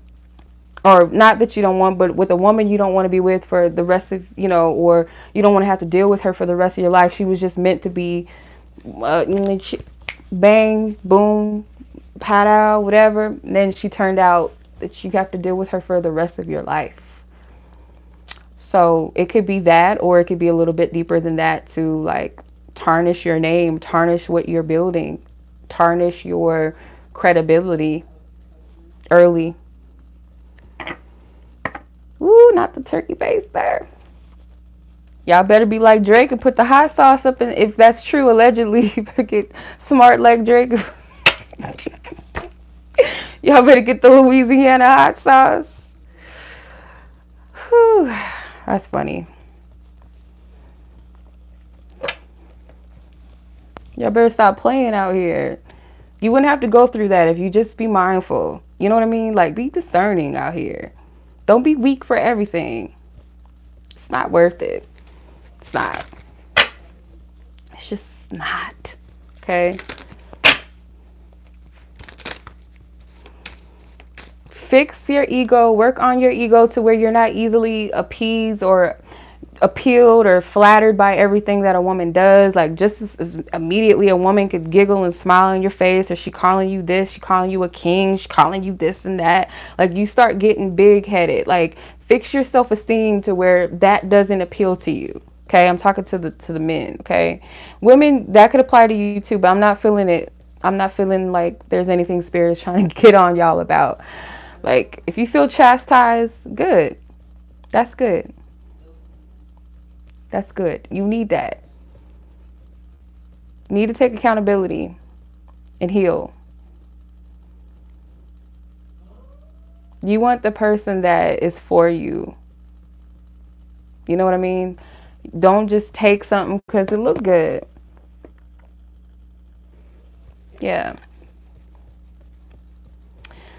Speaker 1: Or not that you don't want, but with a woman you don't want to be with for the rest of, or you don't want to have to deal with her for the rest of your life. She was just meant to be, bang, boom, pat out, whatever. And then she turned out that you have to deal with her for the rest of your life. So it could be that, or it could be a little bit deeper than that, to like tarnish your name, tarnish what you're building, tarnish your credibility early. Woo, not the turkey base there. Y'all better be like Drake and put the hot sauce up. And if that's true, allegedly, you better get smart like Drake. Y'all better get the Louisiana hot sauce. Whew, that's funny. Y'all better stop playing out here. You wouldn't have to go through that if you just be mindful. You know what I mean? Like, be discerning out here. Don't be weak for everything. It's not worth it. It's not. It's just not. Okay? Fix your ego. Work on your ego to where you're not easily appeased or appealed or flattered by everything that a woman does. Like, just as immediately a woman could giggle and smile in your face, or she calling you this, she calling you a king, she calling you this and that. Like, you start getting big-headed. Like, fix your self-esteem to where that doesn't appeal to you. Okay, I'm talking to the men. Okay, women, that could apply to you too, but I'm not feeling it. I'm not feeling like there's anything Spirit is trying to get on y'all about. Like, if you feel chastised, good. That's good. That's good. You need that. You need to take accountability and heal. You want the person that is for you. You know what I mean? Don't just take something because it look good. Yeah.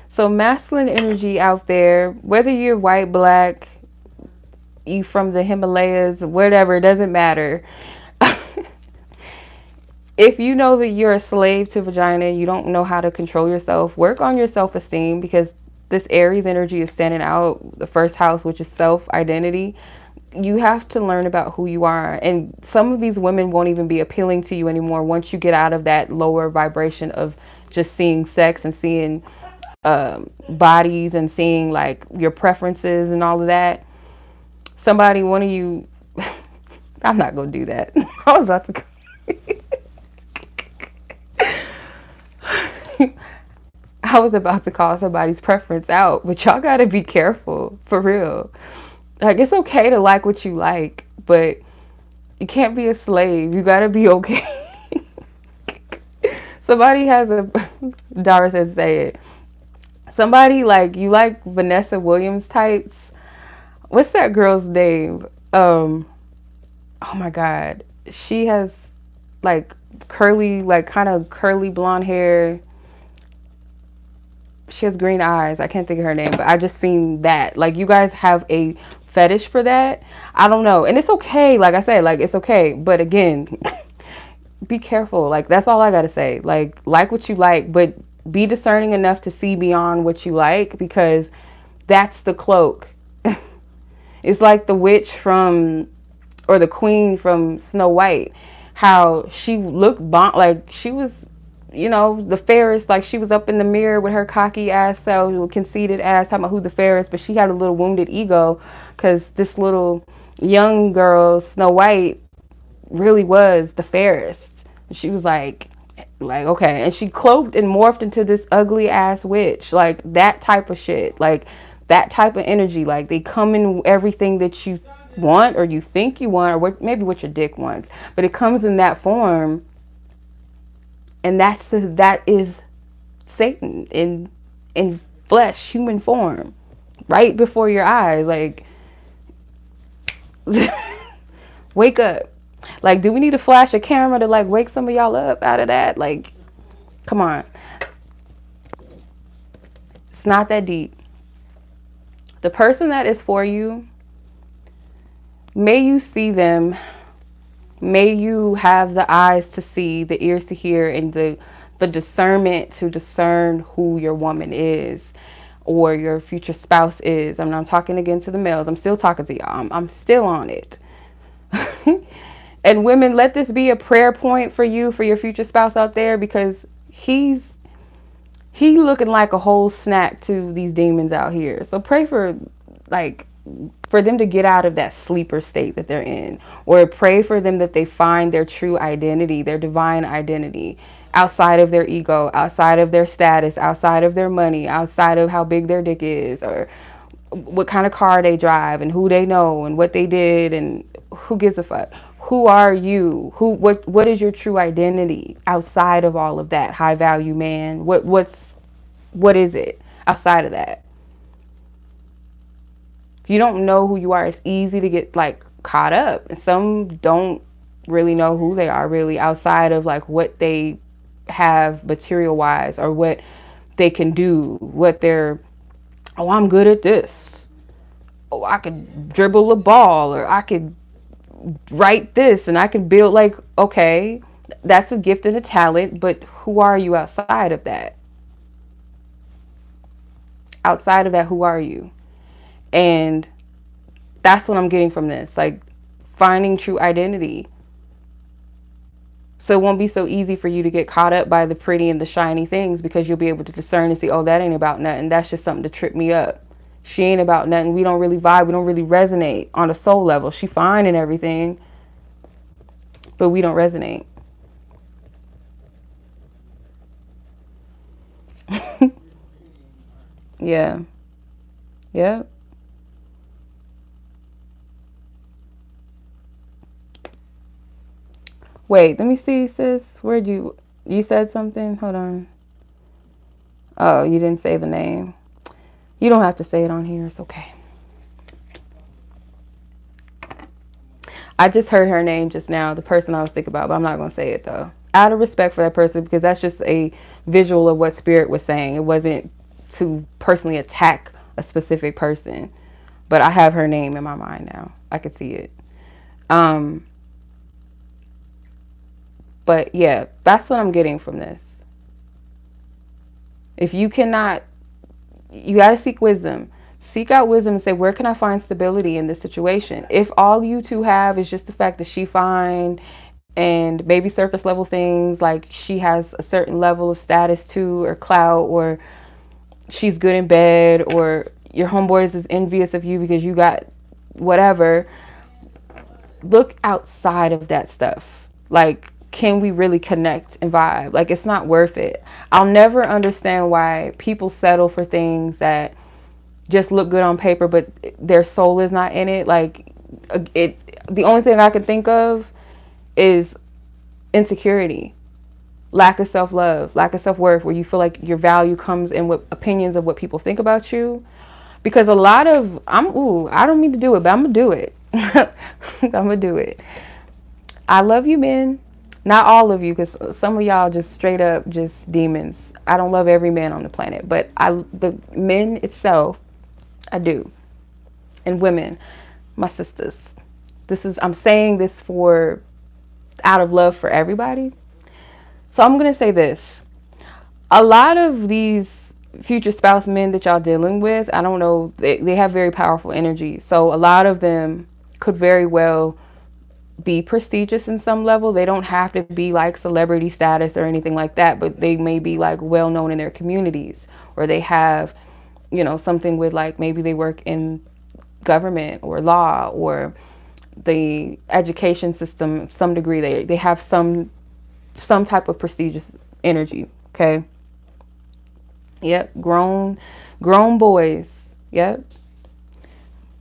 Speaker 1: So masculine energy out there, whether you're white, black, you from the Himalayas, whatever, it doesn't matter. If you know that you're a slave to vagina, you don't know how to control yourself, work on your self-esteem, because this Aries energy is standing out, the first house, which is self-identity. You have to learn about who you are. And some of these women won't even be appealing to you anymore once you get out of that lower vibration of just seeing sex and seeing bodies and seeing like your preferences and all of that. One of you, I'm not going to do that. I was about to. I was about to call somebody's preference out, but y'all got to be careful, for real. Like, it's okay to like what you like, but you can't be a slave. You got to be okay. Somebody has Dara says, say it. Somebody like, you like Vanessa Williams types. What's that girl's name? Oh my God. She has like curly, like kind of curly blonde hair. She has green eyes. I can't think of her name, but I just seen that. Like, you guys have a fetish for that. I don't know. And it's okay. Like I said, like, it's okay. But again, be careful. Like, that's all I got to say. Like what you like, but be discerning enough to see beyond what you like, because that's the cloak. It's like the witch or the queen from Snow White, how she looked like she was, the fairest. Like, she was up in the mirror with her cocky ass self, conceited ass, talking about who the fairest, but she had a little wounded ego, because this little young girl, Snow White, really was the fairest. She was like, okay. And she cloaked and morphed into this ugly ass witch. Like, that type of shit. Like, that type of energy. Like, they come in everything that you want, or you think you want, or maybe what your dick wants. But it comes in that form. And that is Satan in flesh, human form, right before your eyes. Like, wake up. Like, do we need to flash a camera to like wake some of y'all up out of that? Like, come on. It's not that deep. The person that is for you, may you see them. May you have the eyes to see, the ears to hear, and the discernment to discern who your woman is or your future spouse is. I'm not talking again to the males. I'm still talking to y'all. I'm still on it. And women, let this be a prayer point for you, for your future spouse out there, because he looking like a whole snack to these demons out here. So pray for, like, for them to get out of that sleeper state that they're in, or pray for them that they find their true identity, their divine identity, outside of their ego, outside of their status, outside of their money, outside of how big their dick is, or what kind of car they drive, and who they know, and what they did, and who gives a fuck. Who are you? What is your true identity outside of all of that? High value man. What is it outside of that? If you don't know who you are, it's easy to get like caught up. And some don't really know who they are really outside of like what they have material wise, or what they can do, what they're, oh, I'm good at this. Oh, I could dribble a ball, or I could write this, and I can build. Like, okay, that's a gift and a talent, but who are you outside of that? Outside of that, who are you? And that's what I'm getting from this, like finding true identity. So it won't be so easy for you to get caught up by the pretty and the shiny things, because you'll be able to discern and see, oh, that ain't about nothing. That's just something to trip me up. She ain't about nothing. We don't really vibe. We don't really resonate on a soul level. She fine and everything, but we don't resonate. Yeah. Yeah. Wait, let me see, sis. Where'd you said something? Hold on. Oh, you didn't say the name. You don't have to say it on here. It's okay. I just heard her name just now, the person I was thinking about, but I'm not going to say it though. Out of respect for that person, because that's just a visual of what Spirit was saying. It wasn't to personally attack a specific person, but I have her name in my mind now. I could see it. But yeah, that's what I'm getting from this. If you cannot, you got to seek wisdom. Seek out wisdom and say, where can I find stability in this situation? If all you two have is just the fact that she fine and maybe surface level things, like she has a certain level of status too, or clout, or she's good in bed, or your homeboys is envious of you because you got whatever, look outside of that stuff. Like, can we really connect and vibe? Like, it's not worth it. I'll never understand why people settle for things that just look good on paper, but their soul is not in it. Like, the only thing I can think of is insecurity, lack of self-love, lack of self-worth, where you feel like your value comes in with opinions of what people think about you. Because a lot of, I don't mean to do it, but I'm gonna do it. I'm gonna do it. I love you, men. Not all of you, because some of y'all just straight up just demons. I don't love every man on the planet, but the men itself, I do. And women, my sisters. I'm saying this for, out of love for everybody. So I'm going to say this. A lot of these future spouse men that y'all dealing with, I don't know, they have very powerful energy. So a lot of them could very well be prestigious in some level. They don't have to be like celebrity status or anything like that, but they may be like well known in their communities, or they have, you know, something with like, maybe they work in government or law or the education system to some degree. They have some type of prestigious energy. Okay. Yep. Grown boys. Yep.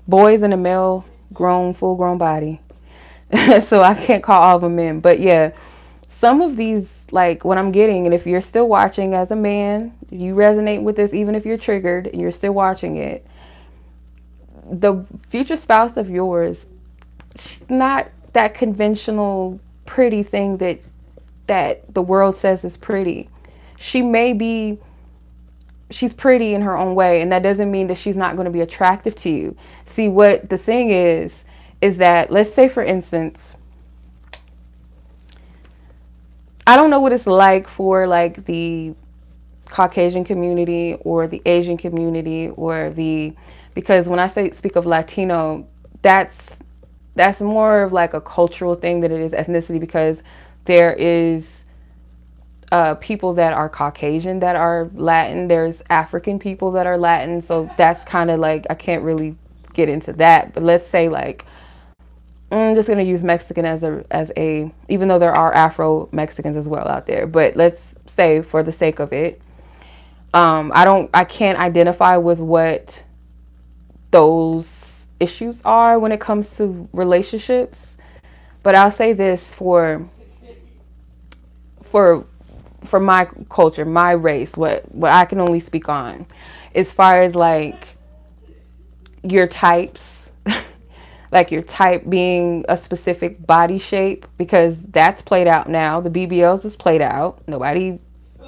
Speaker 1: Boys in a male full grown body. So I can't call all of them men, but yeah, some of these, like what I'm getting, and if you're still watching as a man, you resonate with this, even if you're triggered and you're still watching it, the future spouse of yours, she's not that conventional pretty thing that the world says is pretty. She may be, she's pretty in her own way, and that doesn't mean that she's not going to be attractive to you. See, what the thing is that, let's say for instance, I don't know what it's like for like the Caucasian community or the Asian community or the, because when I speak of Latino, that's more of like a cultural thing than it is ethnicity, because there is people that are Caucasian that are Latin, there's African people that are Latin, so that's kind of like, I can't really get into that, but let's say like, I'm just gonna use Mexican as a, even though there are Afro Mexicans as well out there, but let's say for the sake of it, I can't identify with what those issues are when it comes to relationships, but I'll say this for my culture, my race, what I can only speak on, as far as like your types, like your type being a specific body shape, because that's played out now. The BBLs is played out. Nobody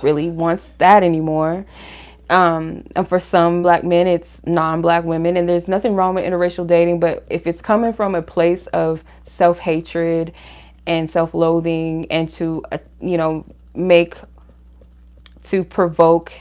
Speaker 1: really wants that anymore. And for some black men, it's non-black women, and there's nothing wrong with interracial dating, but if it's coming from a place of self-hatred and self-loathing, and to to provoke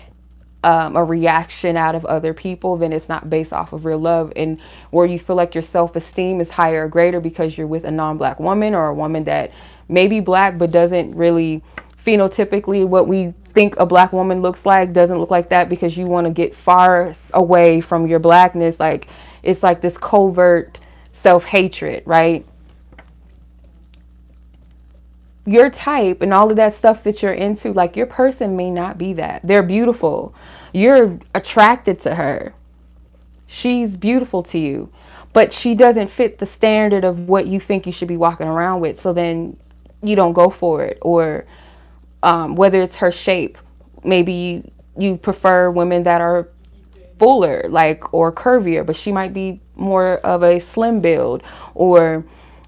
Speaker 1: a reaction out of other people, then it's not based off of real love, and where you feel like your self-esteem is higher or greater because you're with a non-black woman, or a woman that may be black but doesn't really phenotypically what we think a black woman looks like, doesn't look like that, because you want to get far away from your blackness. Like, it's like this covert self-hatred, right? Your type and all of that stuff that you're into, like, your person may not be that. They're beautiful. You're attracted to her. She's beautiful to you, but she doesn't fit the standard of what you think you should be walking around with. So then you don't go for it. Or whether it's her shape, maybe you prefer women that are fuller, like, or curvier, but she might be more of a slim build, or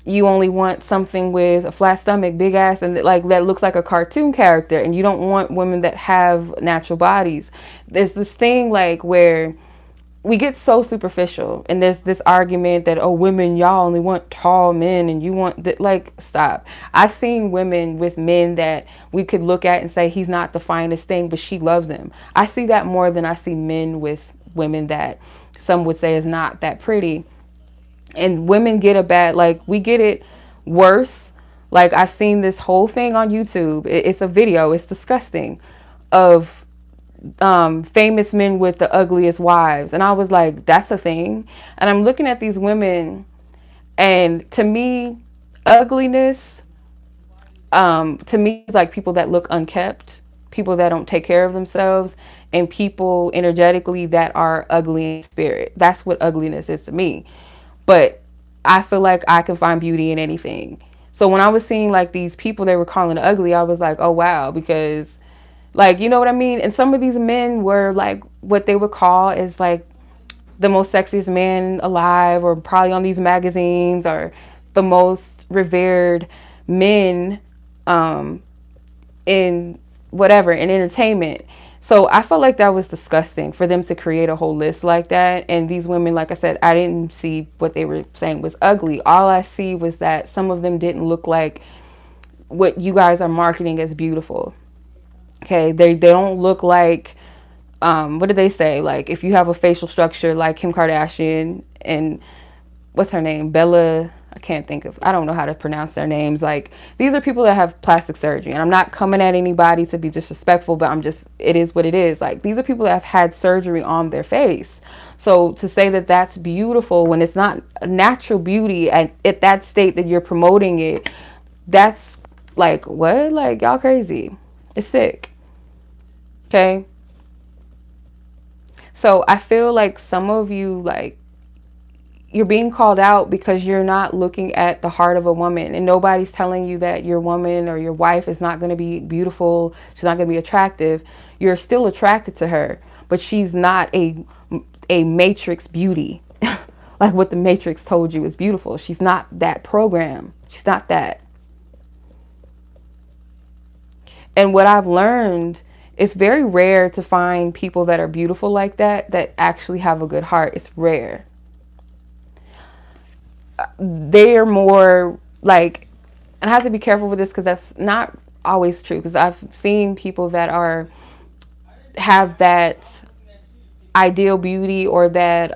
Speaker 1: you only want something with a flat stomach, big ass, and like that looks like a cartoon character, and you don't want women that have natural bodies. There's this thing like where we get so superficial, and there's this argument that, oh, women, y'all only want tall men, and you want that. Like, stop. I've seen women with men that we could look at and say he's not the finest thing, but she loves him. I see that more than I see men with women that some would say is not that pretty. And women get a bad, like, we get it worse. Like, I've seen this whole thing on YouTube. It's a video. It's disgusting, of famous men with the ugliest wives. And I was like, that's a thing. And I'm looking at these women, and to me, ugliness, to me, is like people that look unkept, people that don't take care of themselves, and people energetically that are ugly in spirit. That's what ugliness is to me. But I feel like I can find beauty in anything. So when I was seeing like these people they were calling ugly, I was like, oh wow, because, like, you know what I mean? And some of these men were like what they would call is like the most sexiest man alive, or probably on these magazines, or the most revered men in whatever, in entertainment. So I felt like that was disgusting for them to create a whole list like that. And these women, like I said, I didn't see what they were saying was ugly. All I see was that some of them didn't look like what you guys are marketing as beautiful. Okay, they don't look like, what did they say? Like, if you have a facial structure like Kim Kardashian and what's her name? Bella, I don't know how to pronounce their names. Like, these are people that have plastic surgery, and I'm not coming at anybody to be disrespectful, but it is what it is. Like, these are people that have had surgery on their face. So to say that that's beautiful when it's not a natural beauty at that state that you're promoting it, that's like, what? Like, y'all crazy. It's sick. Okay. So I feel like some of you, like, you're being called out because you're not looking at the heart of a woman, and nobody's telling you that your woman or your wife is not going to be beautiful. She's not going to be attractive. You're still attracted to her, but she's not a matrix beauty. Like what the Matrix told you is beautiful. She's not that program. She's not that. And what I've learned, it's very rare to find people that are beautiful like that actually have a good heart. It's rare. They are more like, and I have to be careful with this because that's not always true, because I've seen people that have that ideal beauty, or that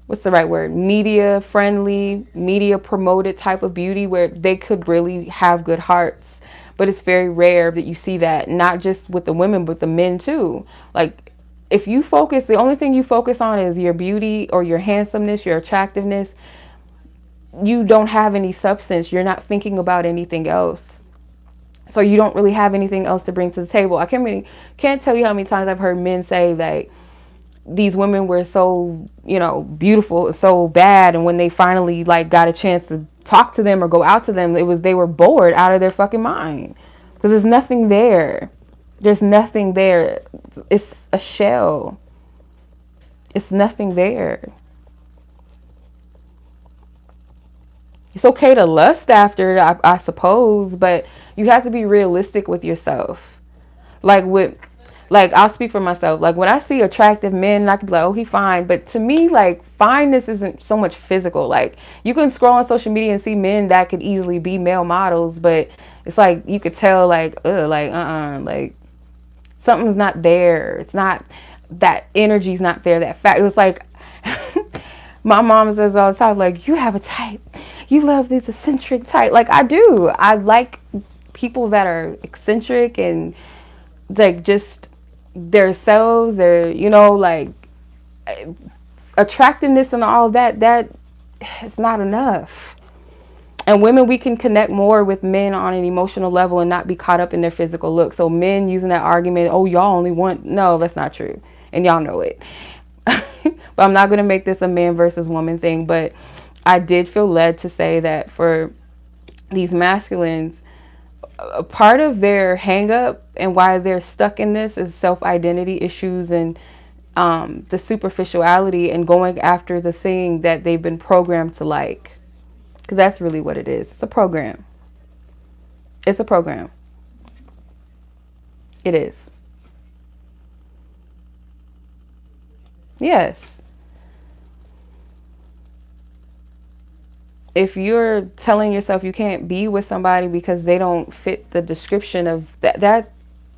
Speaker 1: what's the right word, media friendly, media promoted type of beauty, where they could really have good hearts. But it's very rare that you see that, not just with the women but the men too. Like, if you focus, the only thing you focus on is your beauty or your handsomeness, your attractiveness, you don't have any substance. You're not thinking about anything else. So you don't really have anything else to bring to the table. I can't tell you how many times I've heard men say that these women were so, beautiful, so bad, and when they finally like got a chance to talk to them or go out to them, they were bored out of their fucking mind, because there's nothing there. There's nothing there. It's a shell. It's nothing there. It's okay to lust after it, I suppose, but you have to be realistic with yourself. Like, I'll speak for myself. Like, when I see attractive men, I can be like, oh, he fine. But to me, like, fineness isn't so much physical. Like, you can scroll on social media and see men that could easily be male models, but it's like, you could tell, like, like, something's not there. It's not, that energy's not there, that fact. It was like, my mom says all the time, like, you have a type. You love this eccentric type. Like, I do. I like people that are eccentric and, like, just their selves, their, like, attractiveness and all that it's not enough. And women, we can connect more with men on an emotional level and not be caught up in their physical look. So men using that argument, oh, y'all only want, no, that's not true. And y'all know it. But I'm not going to make this a man versus woman thing. But I did feel led to say that for these masculines, a part of their hang up and why they're stuck in this is self-identity issues and the superficiality and going after the thing that they've been programmed to like. Because that's really what it is. It's a program. It's a program. It is. Yes. If you're telling yourself you can't be with somebody because they don't fit the description of that,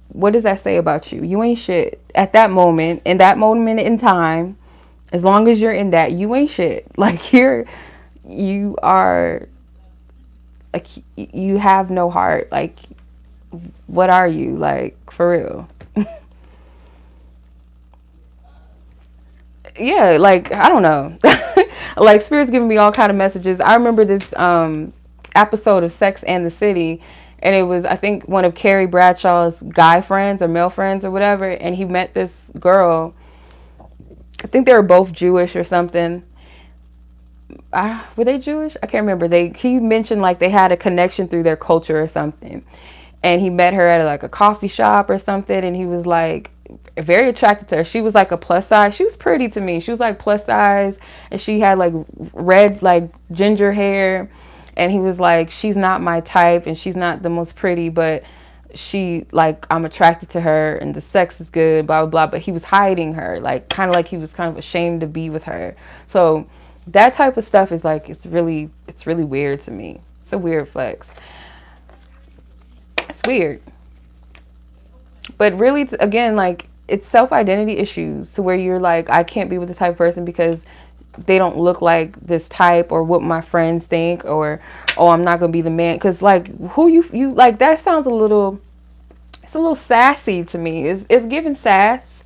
Speaker 1: what does that say about you? You ain't shit at that moment, in that moment in time. As long as you're in that, you ain't shit. Like, you are, like, you have no heart. Like, what are you? Like, for real. Yeah, like, I don't know. Like, Spirit's giving me all kind of messages. I remember this episode of Sex and the City, and it was, I think, one of Carrie Bradshaw's guy friends or male friends or whatever, and he met this girl. I think they were both Jewish or something. Were they Jewish? I can't remember. He mentioned like they had a connection through their culture or something, and he met her at like a coffee shop or something, and he was like very attracted to her. She was like a plus size. She was pretty to me. She was like plus size, and she had like red, like ginger hair, and he was like, she's not my type and she's not the most pretty, but she, like, I'm attracted to her and the sex is good, blah blah blah. But he was hiding her, like, kind of like he was kind of ashamed to be with her. So that type of stuff is like, it's really weird to me. It's a weird flex. It's weird. But really, again, like, it's self-identity issues to where you're like, I can't be with this type of person because they don't look like this type, or what my friends think, or, oh, I'm not gonna be the man. Because, like, who you like, that sounds it's a little sassy to me. It's giving sass.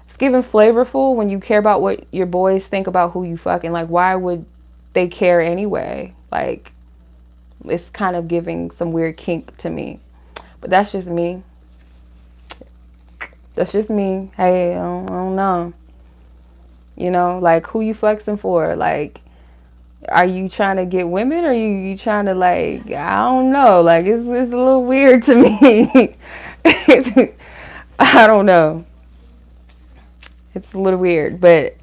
Speaker 1: It's giving flavorful when you care about what your boys think about who you fucking. Like, why would they care anyway? Like, it's kind of giving some weird kink to me. But that's just me. That's just me. Hey, I don't know. You know, like, who you flexing for? Like, are you trying to get women, or you trying to, like, I don't know. Like, it's a little weird to me. I don't know. It's a little weird, but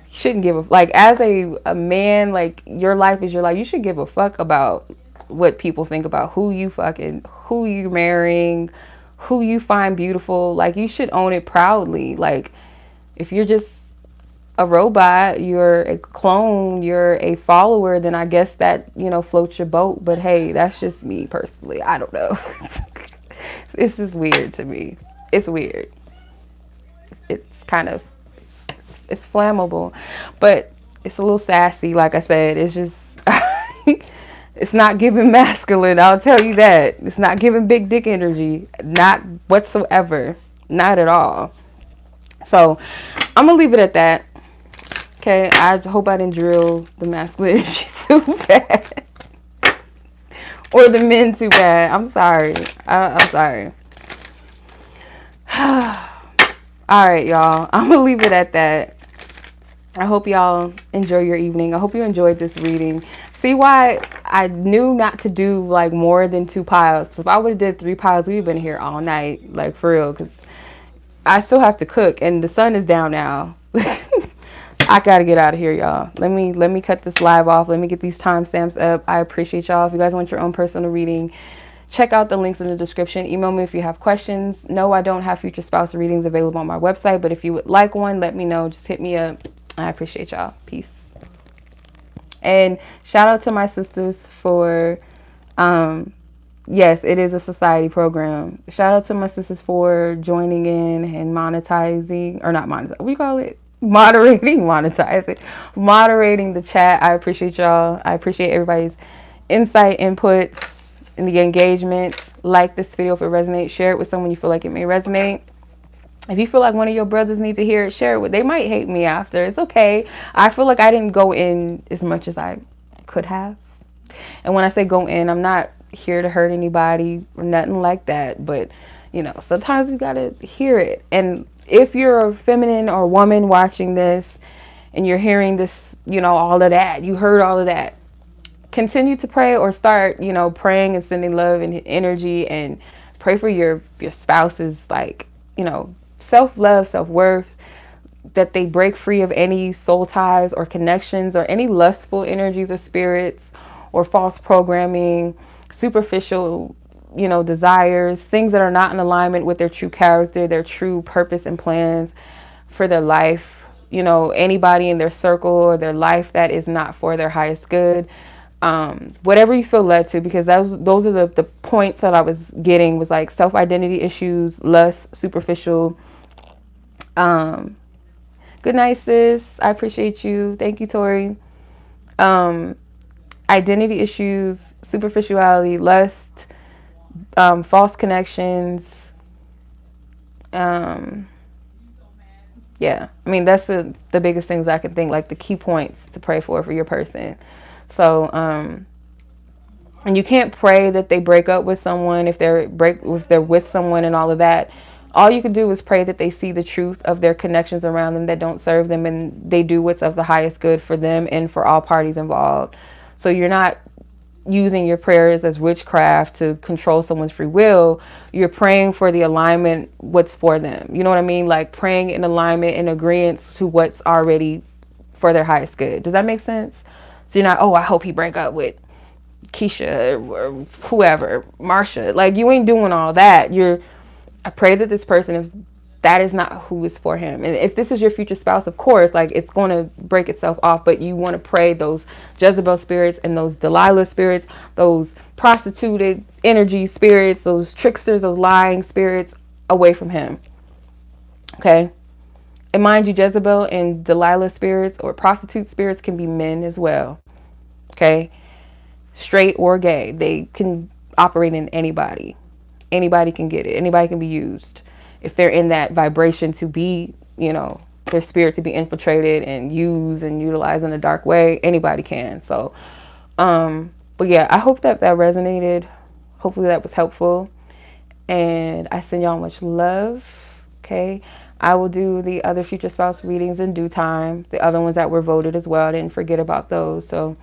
Speaker 1: shouldn't give a like as a man, like your life is your life. You should give a fuck about what people think about who you fucking, who you marrying, who you find beautiful. Like you should own it proudly. Like if you're just a robot, you're a clone, you're a follower, then I guess that, floats your boat. But hey, that's just me personally. I don't know. This is weird to me. It's weird. It's kind of, it's flammable, but it's a little sassy. Like I said, it's just, it's not giving masculine. I'll tell you that. It's not giving big dick energy. Not whatsoever. Not at all. So I'm going to leave it at that. Okay, I hope I didn't drill the masculine energy too bad. Or the men too bad. I'm sorry. I'm sorry. All right, y'all. I'm going to leave it at that. I hope y'all enjoy your evening. I hope you enjoyed this reading. See why I knew not to do like more than 2 piles. So if I would have did 3 piles, we'd been here all night, like for real, because I still have to cook and the sun is down now. I gotta get out of here, y'all. Let me cut this live off. Let me get these timestamps up. I appreciate y'all. If you guys want your own personal reading, check out the links in the description. Email me if you have questions. No, I don't have future spouse readings available on my website, but if you would like one, let me know. Just hit me up. I appreciate y'all. Peace. And shout out to my sisters for, yes, it is a society program. Shout out to my sisters for joining in and monetizing, or not monetizing, what do you call it? Monetizing the chat. I appreciate y'all. I appreciate everybody's insight, inputs, and the engagements. Like this video if it resonates. Share it with someone you feel like it may resonate. If you feel like one of your brothers needs to hear it, share it with. They might hate me after. It's okay. I feel like I didn't go in as much as I could have. And when I say go in, I'm not here to hurt anybody or nothing like that. But, sometimes we got to hear it. And if you're a feminine or woman watching this and you're hearing this, all of that, you heard all of that, continue to pray or start, praying and sending love and energy and pray for your spouse's, like, self-love, self-worth, that they break free of any soul ties or connections or any lustful energies or spirits or false programming, superficial, desires, things that are not in alignment with their true character, their true purpose and plans for their life. Anybody in their circle or their life that is not for their highest good. Whatever you feel led to, because those are the points that I was getting, was like self-identity issues, lust, superficial. Good night, sis. I appreciate you. Thank you, Tori. Identity issues, superficiality, lust, false connections. Yeah, I mean, that's the biggest things I can think, like the key points to pray for your person. So, and you can't pray that they break up with someone if they're with someone and all of that. All you can do is pray that they see the truth of their connections around them that don't serve them, and they do what's of the highest good for them and for all parties involved. So you're not using your prayers as witchcraft to control someone's free will. You're praying for the alignment, what's for them. You know what I mean? Like praying in alignment, in agreement to what's already for their highest good. Does that make sense? So you're not, oh, I hope he break up with Keisha or whoever, Marsha. Like, you ain't doing all that. I pray that this person, if that is not who is for him, and if this is your future spouse, of course, like, it's going to break itself off, but you want to pray those Jezebel spirits and those Delilah spirits, those prostituted energy spirits, those tricksters, those lying spirits away from him. Okay? And mind you, Jezebel and Delilah spirits or prostitute spirits can be men as well. Okay? Straight or gay. They can operate in anybody. Anybody can get it. Anybody can be used. If they're in that vibration to be, their spirit to be infiltrated and used and utilized in a dark way, anybody can. So, but yeah, I hope that resonated. Hopefully that was helpful. And I send y'all much love. Okay? I will do the other future spouse readings in due time. The other ones that were voted as well. I didn't forget about those. So,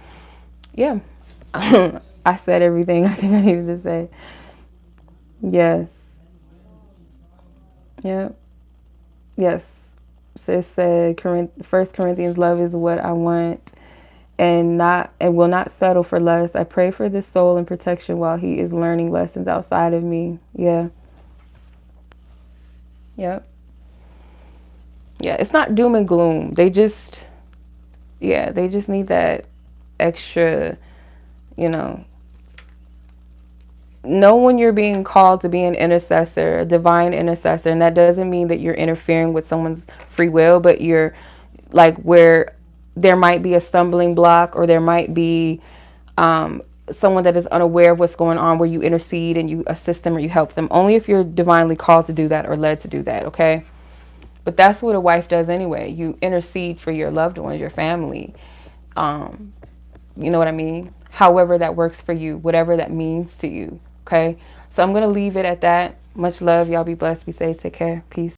Speaker 1: yeah. I said everything I think I needed to say. Yes. Yep. Yes. Sis said, 1 Corinthians, love is what I want and will not settle for less. I pray for this soul and protection while he is learning lessons outside of me. Yeah. Yep. Yeah. It's not doom and gloom. They just need that extra, you know, know when you're being called to be an intercessor, a divine intercessor. And that doesn't mean that you're interfering with someone's free will, but you're like where there might be a stumbling block, or there might be someone that is unaware of what's going on, where you intercede and you assist them or you help them. Only if you're divinely called to do that or led to do that, okay? But that's what a wife does anyway. You intercede for your loved ones, your family. You know what I mean? However that works for you, whatever that means to you, okay? So I'm going to leave it at that. Much love. Y'all be blessed. Be safe. Take care. Peace.